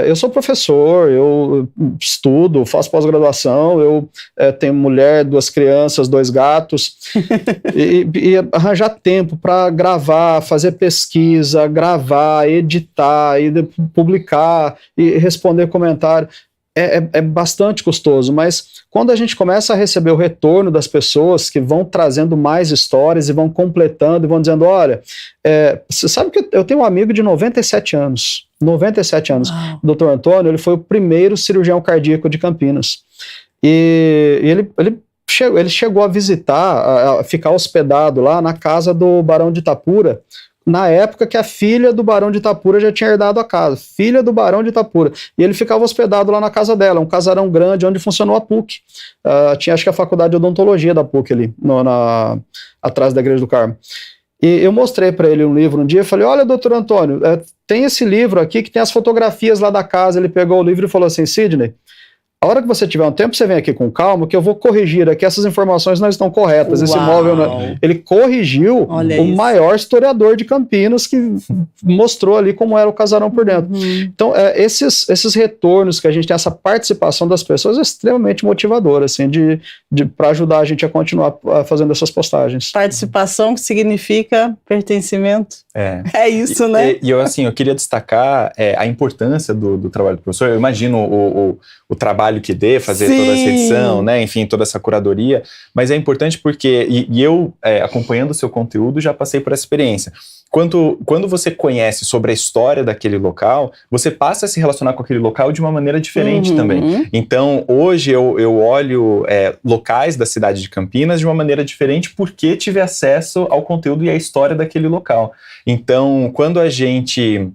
Eu sou professor, eu estudo, faço pós-graduação, eu tenho mulher, 2 crianças, 2 gatos, e arranjar tempo para gravar, fazer pesquisa, gravar, editar, e publicar, e responder comentário, é bastante custoso, mas quando a gente começa a receber o retorno das pessoas que vão trazendo mais histórias e vão completando e vão dizendo, olha, você sabe que eu tenho um amigo de 97 anos, o Dr. Antônio, ele foi o primeiro cirurgião cardíaco de Campinas, e ele chegou a visitar, a ficar hospedado lá na casa do Barão de Itapura, na época que a filha do Barão de Itapura já tinha herdado a casa, filha do Barão de Itapura, e ele ficava hospedado lá na casa dela, um casarão grande onde funcionou a PUC, tinha acho que a faculdade de odontologia da PUC ali, atrás da Igreja do Carmo. E eu mostrei para ele um livro um dia, eu falei, olha, doutor Antônio, tem esse livro aqui que tem as fotografias lá da casa. Ele pegou o livro e falou assim, Sidney, a hora que você tiver um tempo, você vem aqui com calma, que eu vou corrigir aqui, essas informações não estão corretas. Uau. Esse imóvel, ele corrigiu maior historiador de Campinas, que mostrou ali como era o casarão por dentro. Então, esses retornos que a gente tem, essa participação das pessoas é extremamente motivadora, assim, para ajudar a gente a continuar fazendo essas postagens. Participação que significa pertencimento. É isso, né? E eu queria destacar a importância do trabalho do professor. Eu imagino o trabalho que dê, fazer toda essa edição, né? Enfim, toda essa curadoria, mas é importante porque, e eu, acompanhando o seu conteúdo, já passei por essa experiência. Quando você conhece sobre a história daquele local, você passa a se relacionar com aquele local de uma maneira diferente também. Então, hoje eu olho locais da cidade de Campinas de uma maneira diferente porque tive acesso ao conteúdo e à história daquele local. Então, quando a gente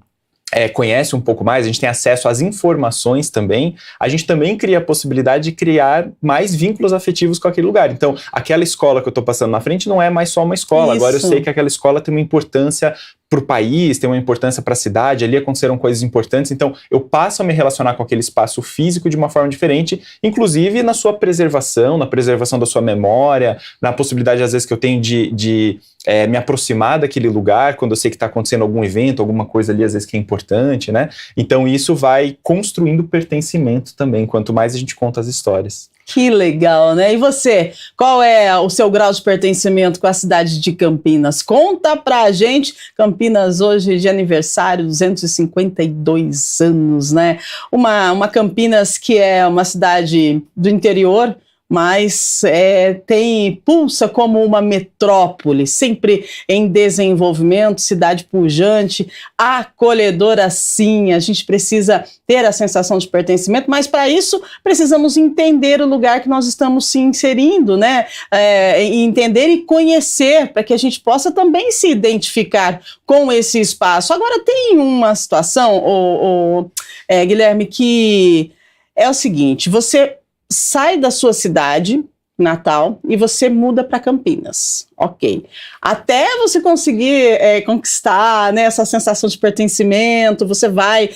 conhece um pouco mais, a gente tem acesso às informações também, a gente também cria a possibilidade de criar mais vínculos afetivos com aquele lugar. Então, aquela escola que eu estou passando na frente não é mais só uma escola. Isso. Agora eu sei que aquela escola tem uma importância para o país, tem uma importância para a cidade, ali aconteceram coisas importantes, então eu passo a me relacionar com aquele espaço físico de uma forma diferente, inclusive na sua preservação, na preservação da sua memória, na possibilidade às vezes que eu tenho de me aproximar daquele lugar quando eu sei que está acontecendo algum evento, alguma coisa ali às vezes que é importante, né? Então isso vai construindo pertencimento também, quanto mais a gente conta as histórias. Que legal, né? E você, qual é o seu grau de pertencimento com a cidade de Campinas? Conta pra gente. Campinas hoje de aniversário, 252 anos, né? Uma Campinas que é uma cidade do interior, mas pulsa como uma metrópole, sempre em desenvolvimento, cidade pujante, acolhedora sim. A gente precisa ter a sensação de pertencimento, mas para isso precisamos entender o lugar que nós estamos se inserindo, né? Entender e conhecer, para que a gente possa também se identificar com esse espaço. Agora tem uma situação, Guilherme, que é o seguinte, você sai da sua cidade Natal, e você muda para Campinas. Ok. Até você conseguir conquistar, né, essa sensação de pertencimento, você vai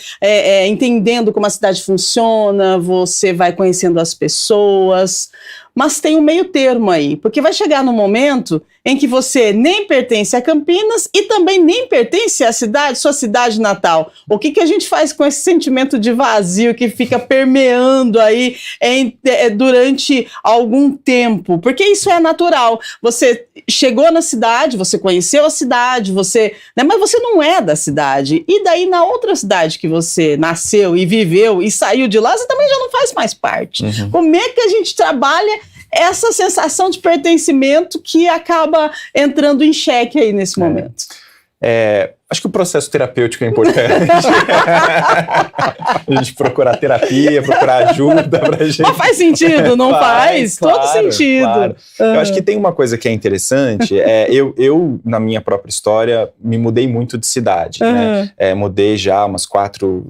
entendendo como a cidade funciona, você vai conhecendo as pessoas, mas tem um meio termo aí, porque vai chegar no momento em que você nem pertence a Campinas e também nem pertence à cidade, sua cidade natal. O que a gente faz com esse sentimento de vazio que fica permeando aí durante algum tempo? Porque isso é natural. Você chegou na cidade, você conheceu a cidade, né, mas você não é da cidade. E daí na outra cidade que você nasceu e viveu e saiu de lá, você também já não faz mais parte. Uhum. Como é que a gente trabalha essa sensação de pertencimento que acaba entrando em xeque aí nesse momento? Acho que o processo terapêutico é importante. A gente procurar terapia, procurar ajuda pra gente. Mas faz sentido, não faz? Claro, todo sentido. Claro. Eu acho que tem uma coisa que é interessante. Eu, na minha própria história, me mudei muito de cidade. Né? Mudei já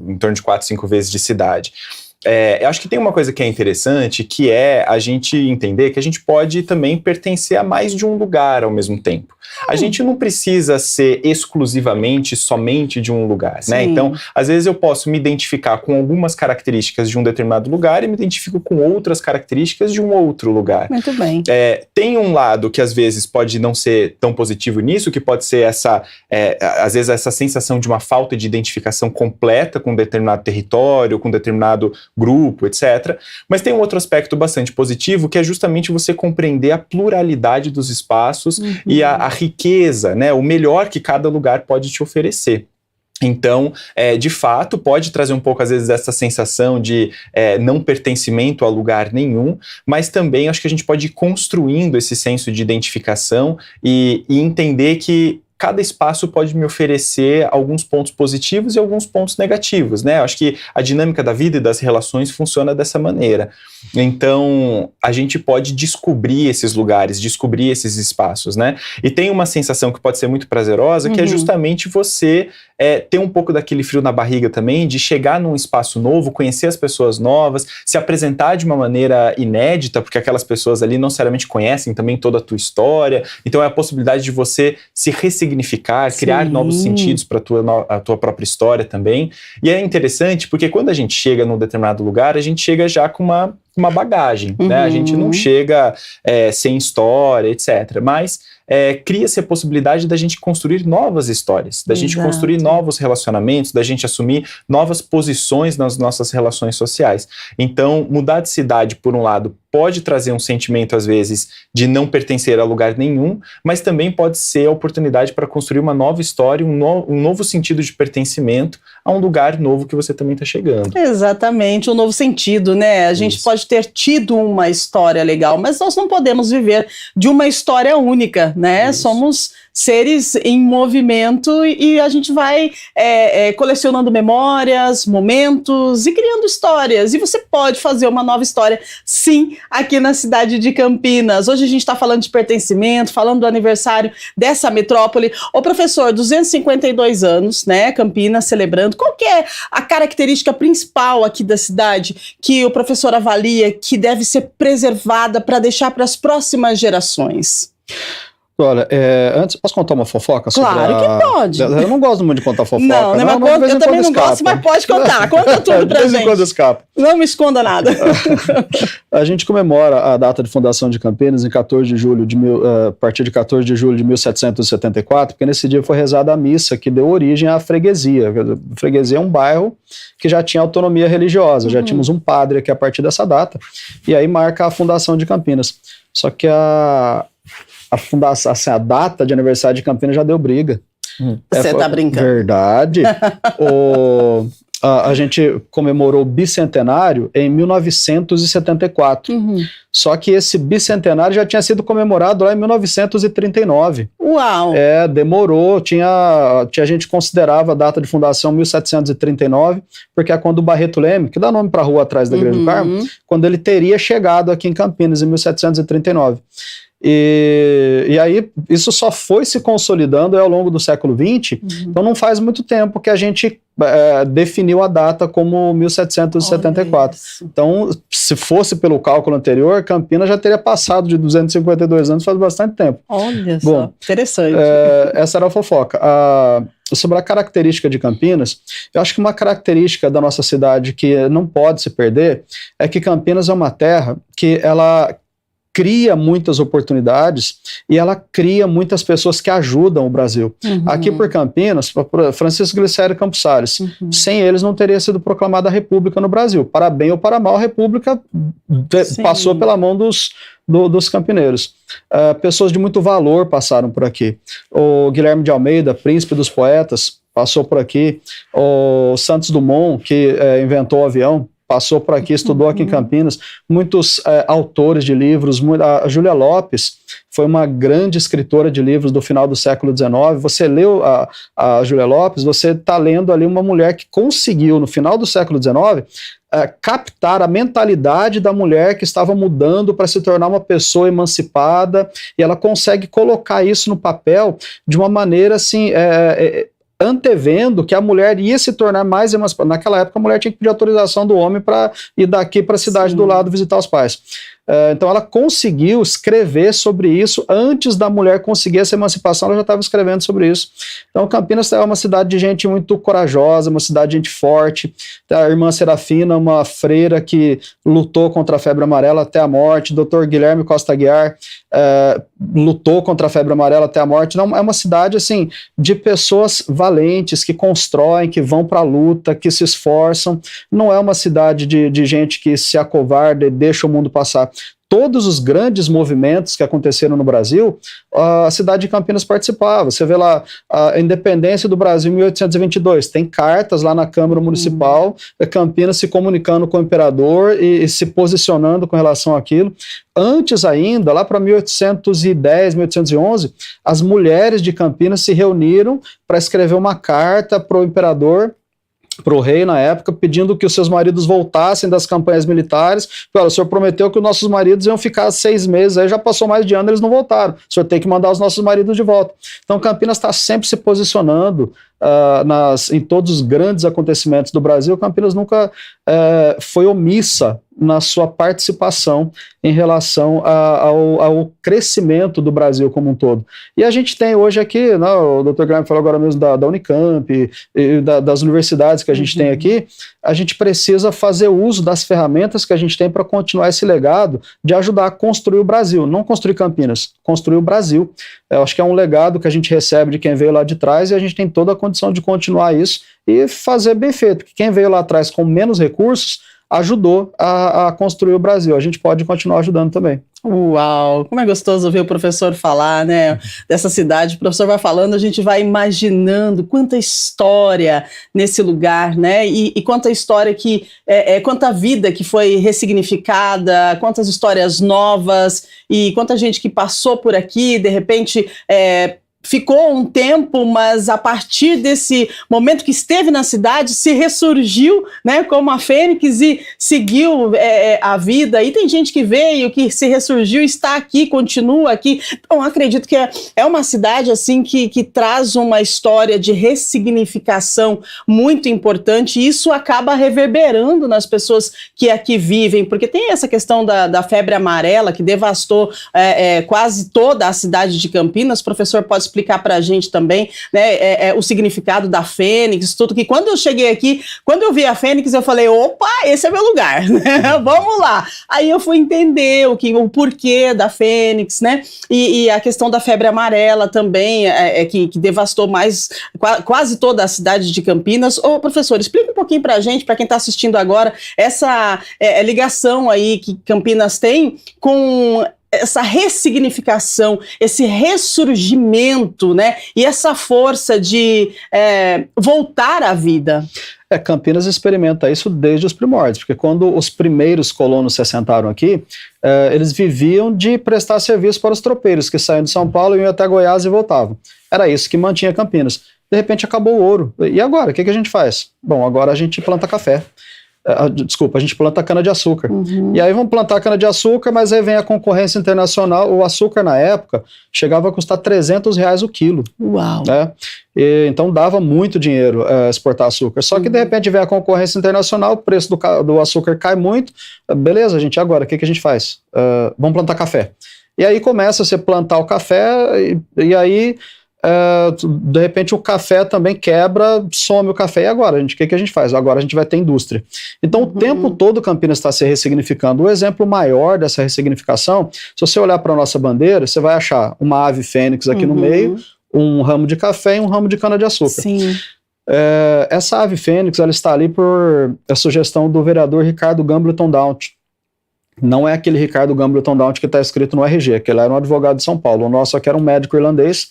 em torno de 4, 5 vezes de cidade. Eu acho que tem uma coisa que é interessante, que é a gente entender que a gente pode também pertencer a mais de um lugar ao mesmo tempo. A gente não precisa ser exclusivamente, somente de um lugar, né? Então, às vezes eu posso me identificar com algumas características de um determinado lugar e me identifico com outras características de um outro lugar. Muito bem. Tem um lado que às vezes pode não ser tão positivo nisso, que pode ser às vezes essa sensação de uma falta de identificação completa com um determinado território, com um determinado grupo, etc. Mas tem um outro aspecto bastante positivo, que é justamente você compreender a pluralidade dos espaços e a riqueza, né, o melhor que cada lugar pode te oferecer. Então, de fato, pode trazer um pouco, às vezes, essa sensação de não pertencimento a lugar nenhum, mas também acho que a gente pode ir construindo esse senso de identificação e entender que cada espaço pode me oferecer alguns pontos positivos e alguns pontos negativos, né? Acho que a dinâmica da vida e das relações funciona dessa maneira. Então, a gente pode descobrir esses lugares, descobrir esses espaços, né? E tem uma sensação que pode ser muito prazerosa, que é justamente você ter um pouco daquele frio na barriga também, de chegar num espaço novo, conhecer as pessoas novas, se apresentar de uma maneira inédita, porque aquelas pessoas ali não necessariamente conhecem também toda a tua história. Então, é a possibilidade de você se ressignificar, criar novos sentidos para a tua própria história também. E é interessante porque quando a gente chega num determinado lugar, a gente chega já com uma bagagem, né? A gente não chega sem história, etc. Mas cria-se a possibilidade da gente construir novas histórias, da gente construir novos relacionamentos, da gente assumir novas posições nas nossas relações sociais. Então, mudar de cidade, por um lado, pode trazer um sentimento, às vezes, de não pertencer a lugar nenhum, mas também pode ser a oportunidade para construir uma nova história, um novo sentido de pertencimento a um lugar novo que você também está chegando. Exatamente, um novo sentido, né? A gente pode ter tido uma história legal, mas nós não podemos viver de uma história única, né? Somos seres em movimento e a gente vai colecionando memórias, momentos e criando histórias. E você pode fazer uma nova história, sim, aqui na cidade de Campinas. Hoje a gente está falando de pertencimento, falando do aniversário dessa metrópole. Ô professor, 252 anos, né? Campinas celebrando. Qual que é a característica principal aqui da cidade que o professor avalia que deve ser preservada para deixar para as próximas gerações? Olha, antes, posso contar uma fofoca? Claro que pode. Eu não gosto muito de contar fofoca. Não, né? Mas eu também não gosto, mas pode contar. Conta tudo pra gente. De vez em quando escapa. Não me esconda nada. A gente comemora a data de fundação de Campinas em 14 de julho a partir de 14 de julho de 1774, porque nesse dia foi rezada a missa que deu origem à freguesia. A freguesia é um bairro que já tinha autonomia religiosa, já tínhamos um padre aqui a partir dessa data, e aí marca a fundação de Campinas. Só que a fundação, assim, a data de aniversário de Campinas já deu briga. Você tá brincando? Verdade. A gente comemorou o bicentenário em 1974. Só que esse bicentenário já tinha sido comemorado lá em 1939. Uau! Demorou. Tinha gente considerava a data de fundação 1739, porque é quando o Barreto Leme, que dá nome para a rua atrás da Igreja do Carmo, quando ele teria chegado aqui em Campinas em 1739. E aí isso só foi se consolidando ao longo do século XX, então não faz muito tempo que a gente definiu a data como 1774. Então, se fosse pelo cálculo anterior, Campinas já teria passado de 252 anos faz bastante tempo. Olha só, interessante. Essa era a fofoca. Sobre a característica de Campinas, eu acho que uma característica da nossa cidade que não pode se perder é que Campinas é uma terra que ela cria muitas oportunidades e ela cria muitas pessoas que ajudam o Brasil. Aqui por Campinas, Francisco Glicério Campos Salles, sem eles não teria sido proclamada a República no Brasil. Para bem ou para mal, a República passou pela mão dos campineiros. Pessoas de muito valor passaram por aqui. O Guilherme de Almeida, príncipe dos poetas, passou por aqui. O Santos Dumont, que inventou o avião, passou por aqui, estudou aqui em Campinas. Muitos autores de livros, a Júlia Lopes foi uma grande escritora de livros do final do século XIX. Você leu a Júlia Lopes, você está lendo ali uma mulher que conseguiu, no final do século XIX, captar a mentalidade da mulher que estava mudando para se tornar uma pessoa emancipada, e ela consegue colocar isso no papel de uma maneira assim, antevendo que a mulher ia se tornar mais emancipada. Naquela época, a mulher tinha que pedir autorização do homem para ir daqui para a cidade do lado visitar os pais. Então ela conseguiu escrever sobre isso antes da mulher conseguir essa emancipação, ela já estava escrevendo sobre isso. Então Campinas é uma cidade de gente muito corajosa, uma cidade de gente forte. A irmã Serafina, uma freira que lutou contra a febre amarela até a morte. Dr. Guilherme Costa Aguiar lutou contra a febre amarela até a morte. Não, é uma cidade assim de pessoas valentes que constroem, que vão para a luta, que se esforçam. Não é uma cidade de gente que se acovarda e deixa o mundo passar. Todos os grandes movimentos que aconteceram no Brasil, a cidade de Campinas participava. Você vê lá a independência do Brasil em 1822, tem cartas lá na Câmara Municipal, Campinas se comunicando com o imperador e se posicionando com relação àquilo. Antes ainda, lá para 1810, 1811, as mulheres de Campinas se reuniram para escrever uma carta para o imperador, para o rei na época, pedindo que os seus maridos voltassem das campanhas militares. Olha, o senhor prometeu que os nossos maridos iam ficar 6 meses, aí já passou mais de ano, eles não voltaram. O senhor tem que mandar os nossos maridos de volta. Então Campinas está sempre se posicionando em todos os grandes acontecimentos do Brasil. Campinas nunca foi omissa na sua participação em relação ao crescimento do Brasil como um todo. E a gente tem hoje aqui, o Dr. Guilherme falou agora mesmo da Unicamp e das universidades que a gente tem aqui, a gente precisa fazer uso das ferramentas que a gente tem para continuar esse legado de ajudar a construir o Brasil, não construir Campinas, construir o Brasil. Eu acho que é um legado que a gente recebe de quem veio lá de trás e a gente tem toda a condição de continuar isso e fazer bem feito, que quem veio lá atrás com menos recursos ajudou a construir o Brasil. A gente pode continuar ajudando também. Uau, como é gostoso ouvir o professor falar, né, dessa cidade. O professor vai falando, a gente vai imaginando quanta história nesse lugar, né, e quanta história quanta vida que foi ressignificada, quantas histórias novas e quanta gente que passou por aqui, de repente ficou um tempo, mas a partir desse momento que esteve na cidade, se ressurgiu, né, como a Fênix e seguiu a vida. E tem gente que veio, que se ressurgiu, está aqui, continua aqui. Então, acredito que é uma cidade assim que traz uma história de ressignificação muito importante, e isso acaba reverberando nas pessoas que aqui vivem, porque tem essa questão da febre amarela que devastou quase toda a cidade de Campinas. O professor pode explicar para a gente também, né, o significado da Fênix, tudo, que quando eu cheguei aqui, quando eu vi a Fênix, eu falei, opa, esse é meu lugar, né? Vamos lá. Aí eu fui entender o porquê da Fênix, né, e a questão da febre amarela também, que devastou quase toda a cidade de Campinas. Ô, professor, explica um pouquinho para a gente, para quem está assistindo agora, essa ligação aí que Campinas tem com essa ressignificação, esse ressurgimento, né, e essa força de voltar à vida. Campinas experimenta isso desde os primórdios, porque quando os primeiros colonos se assentaram aqui, eles viviam de prestar serviço para os tropeiros que saíam de São Paulo, iam até Goiás e voltavam. Era isso que mantinha Campinas. De repente acabou o ouro. E agora, o que a gente faz? Bom, agora a gente planta café. Desculpa, a gente planta cana-de-açúcar. E aí vamos plantar cana-de-açúcar, mas aí vem a concorrência internacional. O açúcar, na época, chegava a custar R$300 o quilo. Uau! Né? Então dava muito dinheiro exportar açúcar. Só que de repente vem a concorrência internacional, o preço do açúcar cai muito. Beleza, gente, agora o que a gente faz? Vamos plantar café. E aí começa a você plantar o café e aí de repente o café também quebra, some o café. E agora, gente, o que a gente faz? Agora a gente vai ter indústria. Então o tempo todo Campinas está se ressignificando. O exemplo maior dessa ressignificação, se você olhar para a nossa bandeira, você vai achar uma ave fênix aqui no meio, um ramo de café e um ramo de cana-de-açúcar. Sim. Essa ave fênix, ela está ali por sugestão do vereador Ricardo Gambleton Daunt. Não é aquele Ricardo Gambleton Daunt que está escrito no RG, que ele era um advogado de São Paulo. O nosso aqui era um médico irlandês,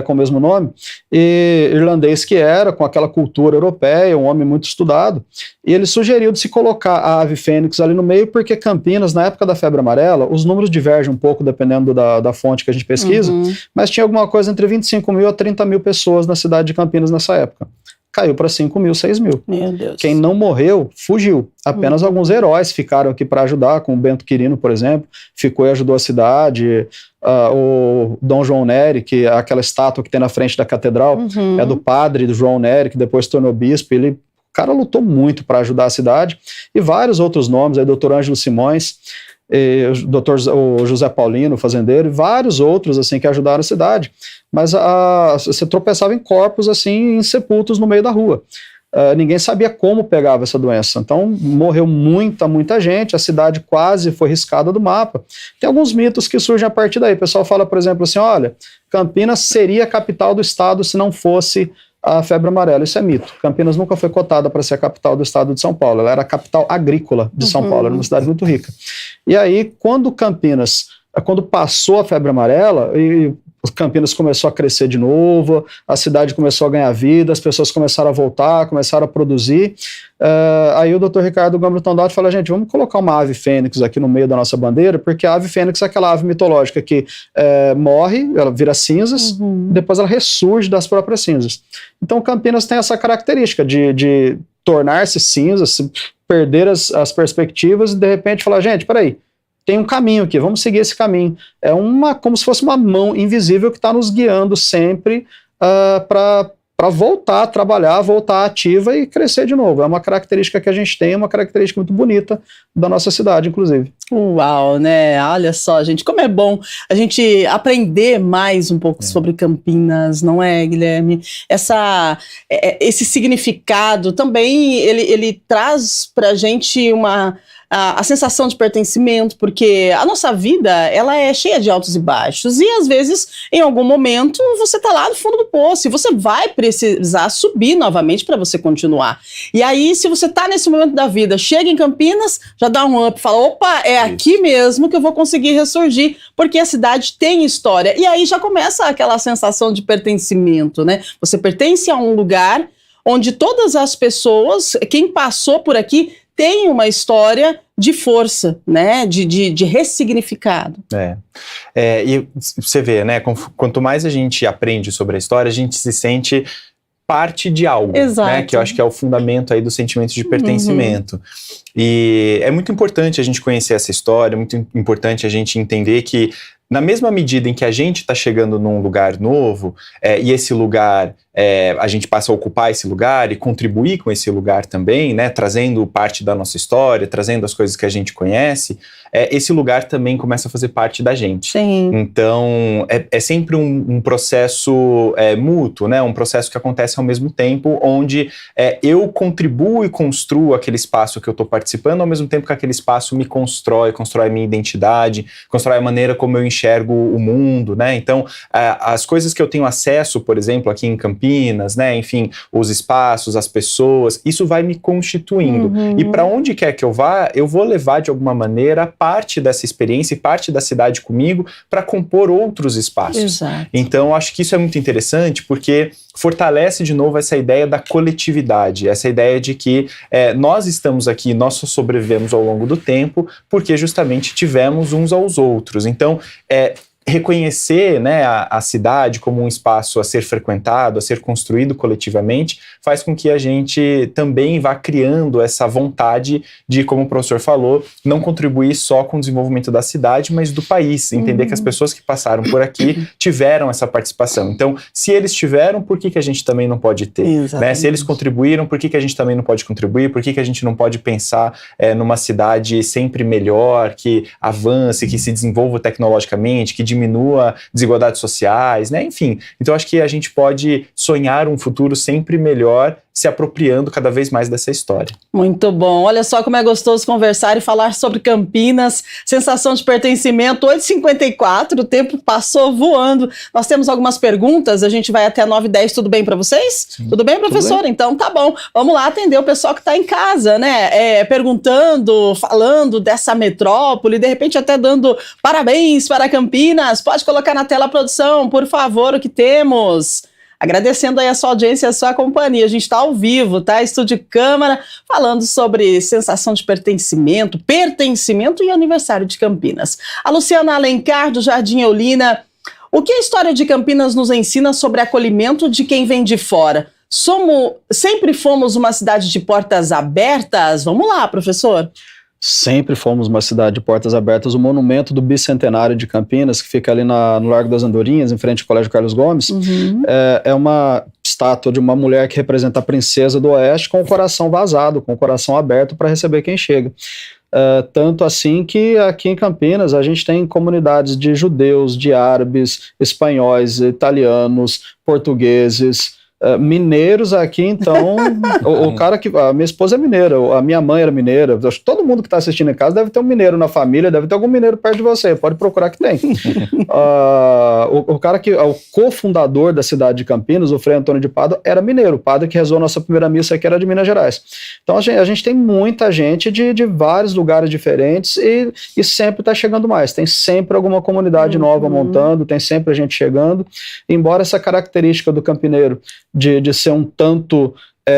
com o mesmo nome, e irlandês que era, com aquela cultura europeia, um homem muito estudado, e ele sugeriu de se colocar a ave fênix ali no meio, porque Campinas, na época da febre amarela, os números divergem um pouco dependendo da fonte que a gente pesquisa, mas tinha alguma coisa entre 25 mil a 30 mil pessoas na cidade de Campinas nessa época. Caiu para 5 mil, 6 mil. Meu Deus. Quem não morreu, fugiu. Apenas alguns heróis ficaram aqui para ajudar, como o Bento Quirino, por exemplo, ficou e ajudou a cidade. O Dom João Nery, que é aquela estátua que tem na frente da catedral, é do padre do João Nery, que depois se tornou bispo. O cara lutou muito para ajudar a cidade. E vários outros nomes, aí Dr. Ângelo Simões, o José Paulino, o fazendeiro, e vários outros assim que ajudaram a cidade. Mas você tropeçava em corpos assim, insepultos no meio da rua. Ninguém sabia como pegava essa doença. Então morreu muita gente, a cidade quase foi riscada do mapa. Tem alguns mitos que surgem a partir daí. O pessoal fala, por exemplo, assim, olha, Campinas seria a capital do estado se não fosse a febre amarela. Isso é mito. Campinas nunca foi cotada para ser a capital do estado de São Paulo. Ela era a capital agrícola de São Paulo, era uma cidade muito rica. E aí, quando passou a febre amarela, e Campinas começou a crescer de novo, a cidade começou a ganhar vida, as pessoas começaram a voltar, começaram a produzir. Aí o Dr. Ricardo Gambleton Daunt fala, gente, vamos colocar uma ave fênix aqui no meio da nossa bandeira, porque a ave fênix é aquela ave mitológica que morre, ela vira cinzas, depois ela ressurge das próprias cinzas. Então Campinas tem essa característica de tornar-se cinzas, perder as perspectivas e de repente falar, gente, peraí, tem um caminho aqui, vamos seguir esse caminho. É como se fosse uma mão invisível que está nos guiando sempre para voltar a trabalhar, voltar ativa e crescer de novo. É uma característica que a gente tem, uma característica muito bonita da nossa cidade, inclusive. Uau, né? Olha só, gente, como é bom a gente aprender mais um pouco sobre Campinas, não é, Guilherme? Esse significado também, ele traz pra gente a sensação de pertencimento, porque a nossa vida, ela é cheia de altos e baixos, e às vezes, em algum momento, você tá lá no fundo do poço, e você vai precisar subir novamente para você continuar. E aí, se você tá nesse momento da vida, chega em Campinas, já dá um up, fala, opa, é aqui mesmo que eu vou conseguir ressurgir, porque a cidade tem história. E aí já começa aquela sensação de pertencimento, né? Você pertence a um lugar onde todas as pessoas, quem passou por aqui, tem uma história de força, né, de ressignificado. E você vê, né, quanto mais a gente aprende sobre a história, a gente se sente parte de algo, né, que eu acho que é o fundamento aí do sentimento de pertencimento. E é muito importante a gente conhecer essa história, é muito importante a gente entender que na mesma medida em que a gente está chegando num lugar novo, e esse lugar, a gente passa a ocupar esse lugar e contribuir com esse lugar também, né, trazendo parte da nossa história, trazendo as coisas que a gente conhece, esse lugar também começa a fazer parte da gente. Sim. Então, é sempre um processo mútuo, né, um processo que acontece ao mesmo tempo, onde eu contribuo e construo aquele espaço que eu estou participando, ao mesmo tempo que aquele espaço me constrói a minha identidade, constrói a maneira como eu enxergo o mundo, né? Então, as coisas que eu tenho acesso, por exemplo, aqui em Campinas, né? Enfim, os espaços, as pessoas, isso vai me constituindo. E para onde quer que eu vá, eu vou levar de alguma maneira parte dessa experiência e parte da cidade comigo para compor outros espaços. Exato. Então, acho que isso é muito interessante porque fortalece de novo essa ideia da coletividade, essa ideia de que nós estamos aqui, nós só sobrevivemos ao longo do tempo porque justamente tivemos uns aos outros. Então, reconhecer, né, a cidade como um espaço a ser frequentado, a ser construído coletivamente, faz com que a gente também vá criando essa vontade de, como o professor falou, não contribuir só com o desenvolvimento da cidade, mas do país, entender que as pessoas que passaram por aqui tiveram essa participação. Então, se eles tiveram, por que a gente também não pode ter? Né? Se eles contribuíram, por que a gente também não pode contribuir? Por que a gente não pode pensar numa cidade sempre melhor, que avance, que se desenvolva tecnologicamente, que diminua desigualdades sociais, né? Enfim, então acho que a gente pode sonhar um futuro sempre melhor, se apropriando cada vez mais dessa história. Muito bom. Olha só como é gostoso conversar e falar sobre Campinas, sensação de pertencimento. 8h54, o tempo passou voando. Nós temos algumas perguntas, a gente vai até 9h10, tudo bem para vocês? Sim. Tudo bem, professor? Tudo bem. Então tá bom. Vamos lá atender o pessoal que está em casa, né? Perguntando, falando dessa metrópole, de repente até dando parabéns para Campinas. Pode colocar na tela a produção, por favor, o que temos. Agradecendo aí a sua audiência e a sua companhia. A gente está ao vivo, tá? Estúdio Câmara, falando sobre sensação de pertencimento e aniversário de Campinas. A Luciana Alencar, do Jardim Eulina. O que a história de Campinas nos ensina sobre acolhimento de quem vem de fora? Sempre fomos uma cidade de portas abertas? Vamos lá, professor. Sempre fomos uma cidade de portas abertas. O monumento do Bicentenário de Campinas, que fica ali no Largo das Andorinhas, em frente ao Colégio Carlos Gomes, é uma estátua de uma mulher que representa a princesa do Oeste com o coração vazado, com o coração aberto para receber quem chega. Tanto assim que aqui em Campinas a gente tem comunidades de judeus, de árabes, espanhóis, italianos, portugueses, mineiros aqui, então, o cara que... A minha esposa é mineira, a minha mãe era mineira, acho que todo mundo que está assistindo em casa deve ter um mineiro na família, deve ter algum mineiro perto de você, pode procurar que tem. O cara que é o cofundador da cidade de Campinas, o Frei Antônio de Pádua, era mineiro, o padre que rezou a nossa primeira missa aqui era de Minas Gerais. Então a gente tem muita gente de vários lugares diferentes e sempre está chegando mais, tem sempre alguma comunidade nova montando, tem sempre a gente chegando, embora essa característica do campineiro de ser um tanto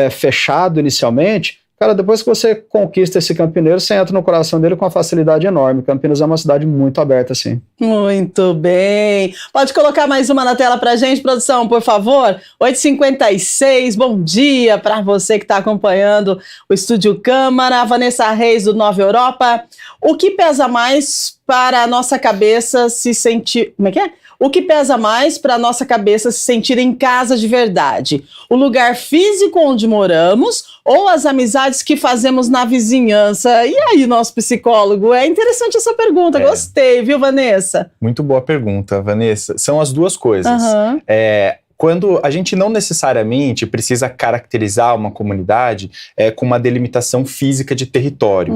fechado inicialmente, cara, depois que você conquista esse campineiro, você entra no coração dele com uma facilidade enorme. Campinas é uma cidade muito aberta, assim. Muito bem. Pode colocar mais uma na tela pra gente, produção, por favor? 8h56, bom dia para você que está acompanhando o Estúdio Câmara. Vanessa Reis, do Nova Europa. O que pesa mais para a nossa cabeça se sentir... Como é que é? O que pesa mais para a nossa cabeça se sentir em casa de verdade? O lugar físico onde moramos ou as amizades que fazemos na vizinhança? E aí, nosso psicólogo? É interessante essa pergunta, gostei, viu, Vanessa? Muito boa pergunta, Vanessa. São as duas coisas. Quando a gente não necessariamente precisa caracterizar uma comunidade com uma delimitação física de território.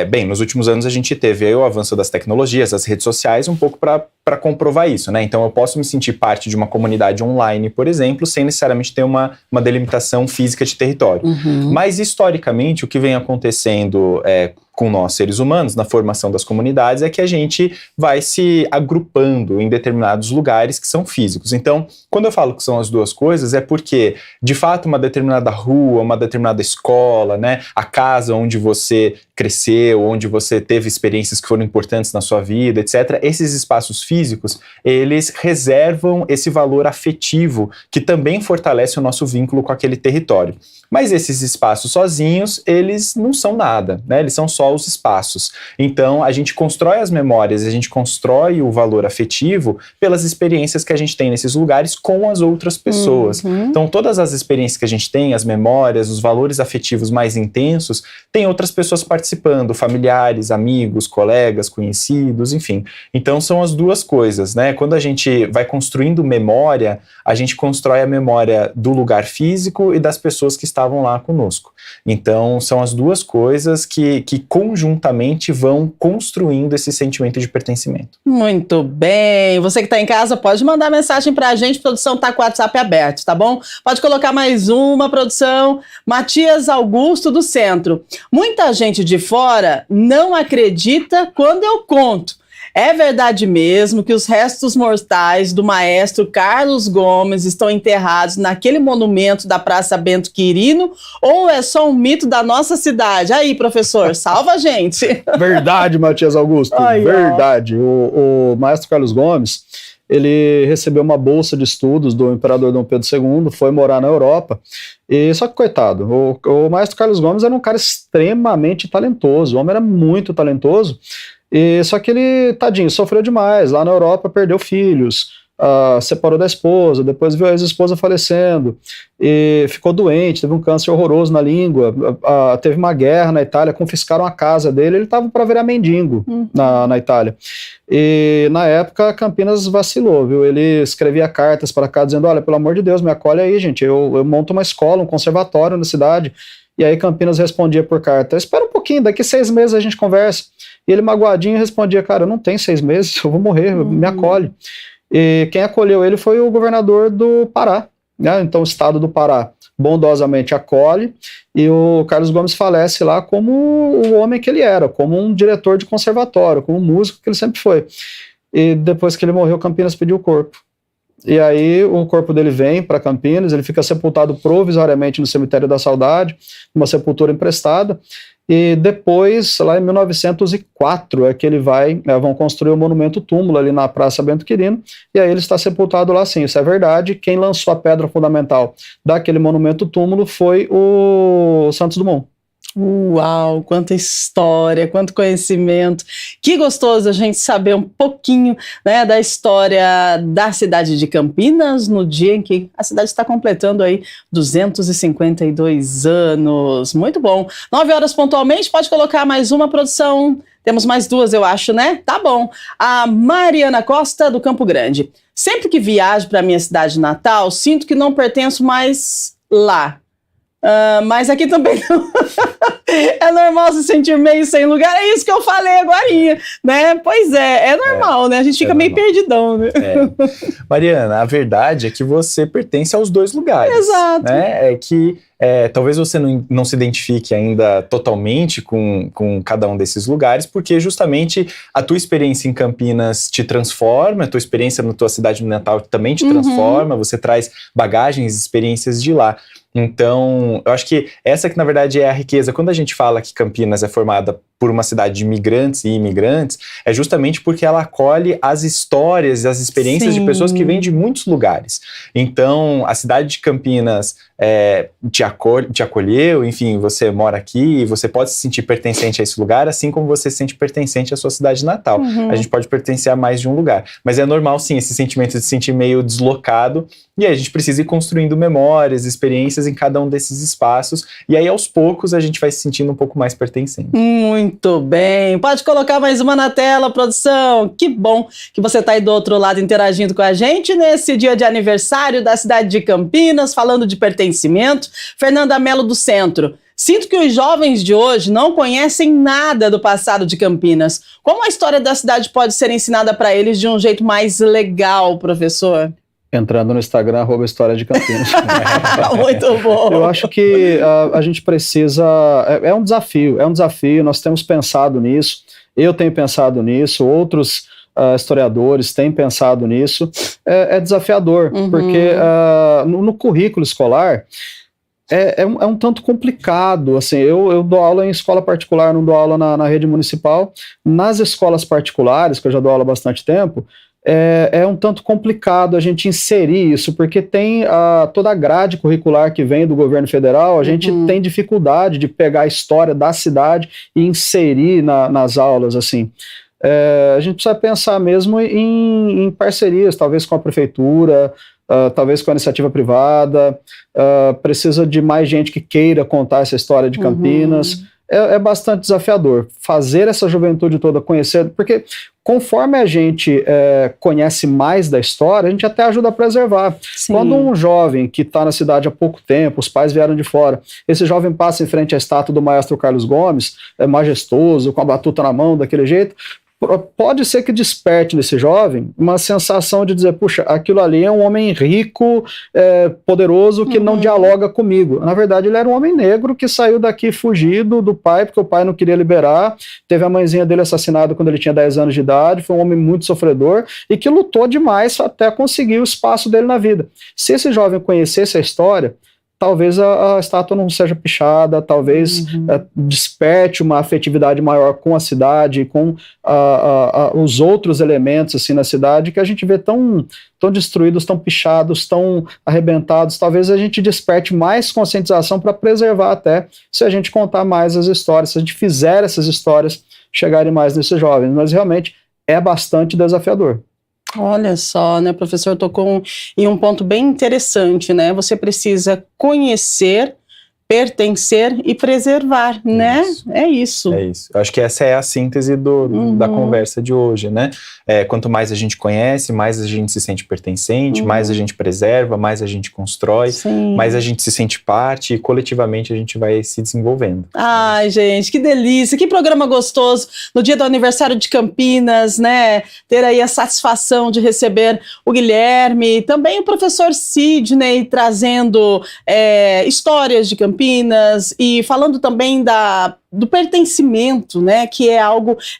Bem, nos últimos anos a gente teve aí o avanço das tecnologias, das redes sociais, um pouco para comprovar isso, né? Então eu posso me sentir parte de uma comunidade online, por exemplo, sem necessariamente ter uma delimitação física de território. Mas historicamente o que vem acontecendo com nós, seres humanos, na formação das comunidades, é que a gente vai se agrupando em determinados lugares que são físicos. Então, quando eu falo que são as duas coisas, é porque, de fato, uma determinada rua, uma determinada escola, né, a casa onde você cresceu, onde você teve experiências que foram importantes na sua vida, etc., esses espaços físicos, eles reservam esse valor afetivo que também fortalece o nosso vínculo com aquele território. Mas esses espaços sozinhos, eles não são nada, né? Eles são só os espaços. Então, a gente constrói as memórias, a gente constrói o valor afetivo pelas experiências que a gente tem nesses lugares com as outras pessoas. Então, todas as experiências que a gente tem, as memórias, os valores afetivos mais intensos, tem outras pessoas participando, familiares, amigos, colegas, conhecidos, enfim. Então, são as duas coisas, né? Quando a gente vai construindo memória, a gente constrói a memória do lugar físico e das pessoas que estavam lá conosco. Então, são as duas coisas que conjuntamente vão construindo esse sentimento de pertencimento. Muito bem. Você que está em casa pode mandar mensagem para a gente. A produção está com o WhatsApp aberto, tá bom? Pode colocar mais uma, produção. Matias Augusto, do Centro. Muita gente de fora não acredita quando eu conto. É verdade mesmo que os restos mortais do maestro Carlos Gomes estão enterrados naquele monumento da Praça Bento Quirino, ou é só um mito da nossa cidade? Aí, professor, salva a gente. Verdade, Matias Augusto, Ai, verdade. O maestro Carlos Gomes, ele recebeu uma bolsa de estudos do imperador Dom Pedro II, foi morar na Europa, e só que, coitado, o maestro Carlos Gomes era um cara extremamente talentoso, o homem era muito talentoso, e só que ele, tadinho, sofreu demais, lá na Europa perdeu filhos, separou da esposa, depois viu a ex-esposa falecendo, e ficou doente, teve um câncer horroroso na língua, teve uma guerra na Itália, confiscaram a casa dele, ele estava para virar mendigo na Itália. E na época Campinas vacilou, viu? Ele escrevia cartas para cá dizendo, olha, pelo amor de Deus, me acolhe aí, gente, eu monto uma escola, um conservatório na cidade. E aí Campinas respondia por carta, espera um pouquinho, daqui 6 meses a gente conversa. E ele magoadinho respondia, cara, eu não tenho 6 meses, eu vou morrer, me acolhe. E quem acolheu ele foi o governador do Pará, né? Então o estado do Pará bondosamente acolhe, e o Carlos Gomes falece lá como o homem que ele era, como um diretor de conservatório, como um músico que ele sempre foi. E depois que ele morreu, Campinas pediu o corpo. E aí o corpo dele vem para Campinas, ele fica sepultado provisoriamente no Cemitério da Saudade, uma sepultura emprestada, e depois, lá em 1904, é que ele vão construir o monumento túmulo ali na Praça Bento Quirino, e aí ele está sepultado lá sim, isso é verdade. Quem lançou a pedra fundamental daquele monumento túmulo foi o Santos Dumont. Uau, quanta história, quanto conhecimento. Que gostoso a gente saber um pouquinho, né, da história da cidade de Campinas no dia em que a cidade está completando aí 252 anos. Muito bom. 9 horas pontualmente, pode colocar mais uma, produção. Temos mais 2, eu acho, né? Tá bom. A Mariana Costa, do Campo Grande. Sempre que viajo para minha cidade natal, sinto que não pertenço mais lá. Mas aqui também não. É normal se sentir meio sem lugar, é isso que eu falei agorinha, né? Pois é normal, né? A gente fica meio perdidão, né? Mariana, a verdade é que você pertence aos 2 lugares. Exato. Né? É que talvez você não se identifique ainda totalmente com cada um desses lugares, porque justamente a tua experiência em Campinas te transforma, a tua experiência na tua cidade natal também te transforma, você traz bagagens, experiências de lá. Então, eu acho que essa que na verdade é a riqueza. Quando a gente fala que Campinas é formada por uma cidade de migrantes e imigrantes, é justamente porque ela acolhe as histórias e as experiências de pessoas que vêm de muitos lugares. Então, a cidade de Campinas te acolheu, enfim, você mora aqui, você pode se sentir pertencente a esse lugar, assim como você se sente pertencente à sua cidade natal. A gente pode pertencer a mais de um lugar. Mas é normal, sim, esse sentimento de se sentir meio deslocado, e aí a gente precisa ir construindo memórias, experiências em cada um desses espaços, e aí aos poucos a gente vai se sentindo um pouco mais pertencente. Muito bem. Pode colocar mais uma na tela, produção. Que bom que você está aí do outro lado interagindo com a gente nesse dia de aniversário da cidade de Campinas, falando de pertencimento. Fernanda Mello do Centro. Sinto que os jovens de hoje não conhecem nada do passado de Campinas. Como a história da cidade pode ser ensinada para eles de um jeito mais legal, professor? Entrando no Instagram, @História de Campinas. Muito bom. Eu acho que a gente precisa... É um desafio, nós temos pensado nisso, eu tenho pensado nisso, outros historiadores têm pensado nisso. É desafiador, porque no currículo escolar é um tanto complicado. Assim, eu dou aula em escola particular, não dou aula na rede municipal. Nas escolas particulares, que eu já dou aula há bastante tempo, é um tanto complicado a gente inserir isso, porque tem toda a grade curricular que vem do governo federal, a gente tem dificuldade de pegar a história da cidade e inserir nas aulas, assim. A gente precisa pensar mesmo em parcerias, talvez com a prefeitura, talvez com a iniciativa privada, precisa de mais gente que queira contar essa história de Campinas. É bastante desafiador fazer essa juventude toda conhecer, porque conforme a gente conhece mais da história, a gente até ajuda a preservar. Sim. Quando um jovem que está na cidade há pouco tempo, os pais vieram de fora, esse jovem passa em frente à estátua do maestro Carlos Gomes, majestoso, com a batuta na mão, daquele jeito, pode ser que desperte nesse jovem uma sensação de dizer, puxa, aquilo ali é um homem rico, poderoso, que não dialoga comigo. Na verdade, ele era um homem negro que saiu daqui fugido do pai, porque o pai não queria liberar, teve a mãezinha dele assassinada quando ele tinha 10 anos de idade, foi um homem muito sofredor e que lutou demais até conseguir o espaço dele na vida. Se esse jovem conhecesse a história, talvez a estátua não seja pichada, talvez desperte uma afetividade maior com a cidade, com os outros elementos assim, na cidade, que a gente vê tão destruídos, tão pichados, tão arrebentados. Talvez a gente desperte mais conscientização para preservar até, se a gente contar mais as histórias, se a gente fizer essas histórias chegarem mais nesses jovens. Mas realmente é bastante desafiador. Olha só, né, professor, tocou em um ponto bem interessante, né? Você precisa conhecer, pertencer e preservar, né? É isso. É isso. Eu acho que essa é a síntese da conversa de hoje, né? Quanto mais a gente conhece, mais a gente se sente pertencente, mais a gente preserva, mais a gente constrói, mais a gente se sente parte e coletivamente a gente vai se desenvolvendo. Ai, gente, que delícia, que programa gostoso no dia do aniversário de Campinas, né? Ter aí a satisfação de receber o Guilherme, também o professor Sidney trazendo histórias de Campinas e falando também do pertencimento, né, que é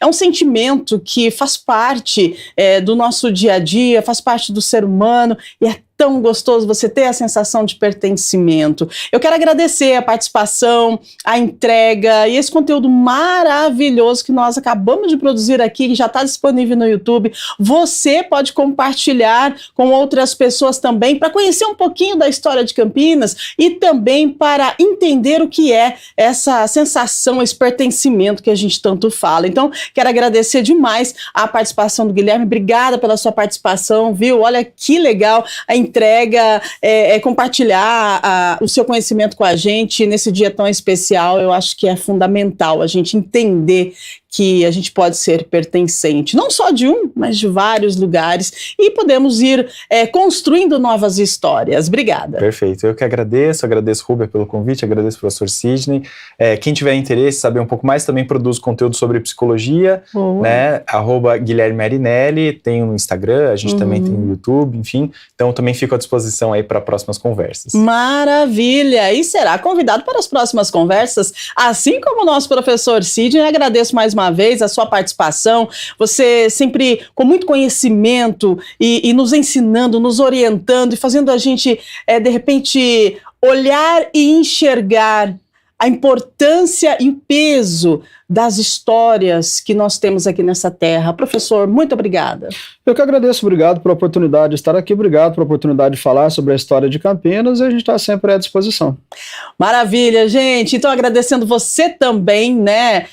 um sentimento que faz parte do nosso dia a dia, faz parte do ser humano e é tão gostoso você ter a sensação de pertencimento. Eu quero agradecer a participação, a entrega e esse conteúdo maravilhoso que nós acabamos de produzir aqui, que já está disponível no YouTube. Você pode compartilhar com outras pessoas também para conhecer um pouquinho da história de Campinas e também para entender o que é essa sensação, esse pertencimento que a gente tanto fala. Então, quero agradecer demais a participação do Guilherme. Obrigada pela sua participação, viu? Olha que legal a entrega, compartilhar o seu conhecimento com a gente nesse dia tão especial. Eu acho que é fundamental a gente entender que a gente pode ser pertencente, não só de um, mas de vários lugares, e podemos ir construindo novas histórias. Obrigada. Perfeito, eu que agradeço Rúbia pelo convite, agradeço o professor Sidney. Quem tiver interesse, saber um pouco mais, também produzo conteúdo sobre psicologia, né, @Guilherme Arinelli, tem no Instagram, a gente também tem no YouTube, enfim, então também fico à disposição aí para próximas conversas. Maravilha, e será convidado para as próximas conversas, assim como o nosso professor Sidney. Agradeço mais uma vez a sua participação, você sempre com muito conhecimento e nos ensinando, nos orientando e fazendo a gente, de repente, olhar e enxergar a importância e o peso das histórias que nós temos aqui nessa terra. Professor, muito obrigada. Eu que agradeço, obrigado pela oportunidade de estar aqui, obrigado pela oportunidade de falar sobre a história de Campinas e a gente está sempre à disposição. Maravilha, gente. Então, agradecendo você também, né,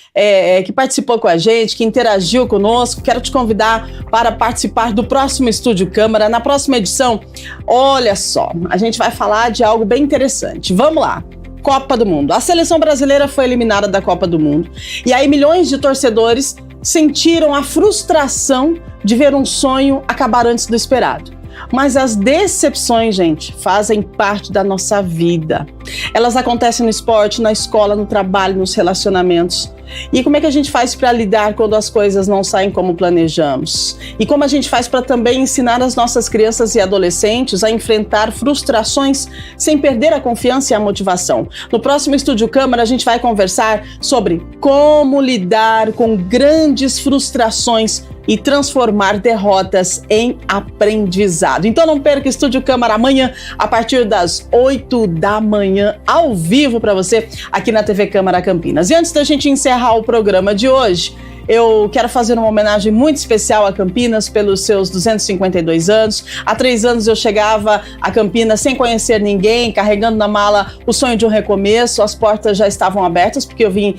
que participou com a gente, que interagiu conosco. Quero te convidar para participar do próximo Estúdio Câmara. Na próxima edição, olha só, a gente vai falar de algo bem interessante. Vamos lá. Copa do Mundo. A seleção brasileira foi eliminada da Copa do Mundo e aí milhões de torcedores sentiram a frustração de ver um sonho acabar antes do esperado. Mas as decepções, gente, fazem parte da nossa vida. Elas acontecem no esporte, na escola, no trabalho, nos relacionamentos. E como é que a gente faz para lidar quando as coisas não saem como planejamos? E como a gente faz para também ensinar as nossas crianças e adolescentes a enfrentar frustrações sem perder a confiança e a motivação? No próximo Estúdio Câmara, a gente vai conversar sobre como lidar com grandes frustrações e transformar derrotas em aprendizado. Então não perca Estúdio Câmara amanhã, a partir das 8 da manhã, ao vivo para você, aqui na TV Câmara Campinas. E antes da gente encerrar o programa de hoje, eu quero fazer uma homenagem muito especial a Campinas pelos seus 252 anos. Há 3 anos eu chegava a Campinas sem conhecer ninguém, carregando na mala o sonho de um recomeço. As portas já estavam abertas porque eu vim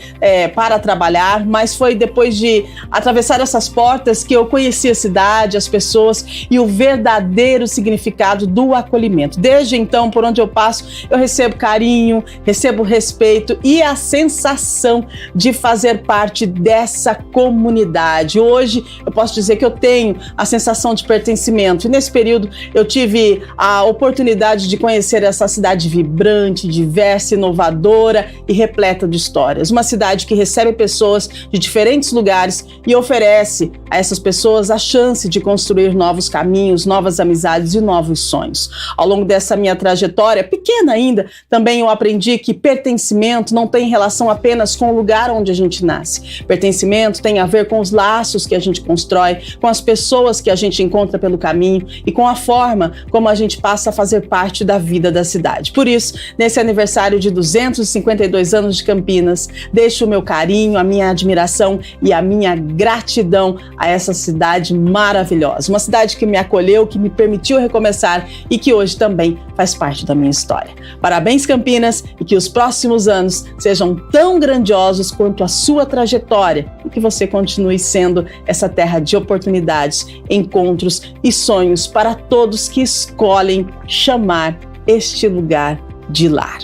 para trabalhar, mas foi depois de atravessar essas portas que eu conheci a cidade, as pessoas e o verdadeiro significado do acolhimento. Desde então, por onde eu passo, eu recebo carinho, recebo respeito e a sensação de fazer parte dessa comunidade comunidade. Hoje eu posso dizer que eu tenho a sensação de pertencimento. E nesse período eu tive a oportunidade de conhecer essa cidade vibrante, diversa, inovadora e repleta de histórias. Uma cidade que recebe pessoas de diferentes lugares e oferece a essas pessoas a chance de construir novos caminhos, novas amizades e novos sonhos. Ao longo dessa minha trajetória, pequena ainda, também eu aprendi que pertencimento não tem relação apenas com o lugar onde a gente nasce. Pertencimento tem a ver com os laços que a gente constrói, com as pessoas que a gente encontra pelo caminho e com a forma como a gente passa a fazer parte da vida da cidade. Por isso, nesse aniversário de 252 anos de Campinas, deixo o meu carinho, a minha admiração e a minha gratidão a essa cidade maravilhosa. Uma cidade que me acolheu, que me permitiu recomeçar e que hoje também faz parte da minha história. Parabéns, Campinas, e que os próximos anos sejam tão grandiosos quanto a sua trajetória e que você continue sendo essa terra de oportunidades, encontros e sonhos para todos que escolhem chamar este lugar de lar.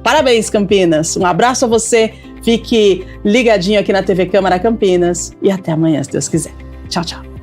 Parabéns, Campinas! Um abraço a você, fique ligadinho aqui na TV Câmara Campinas e até amanhã, se Deus quiser. Tchau, tchau!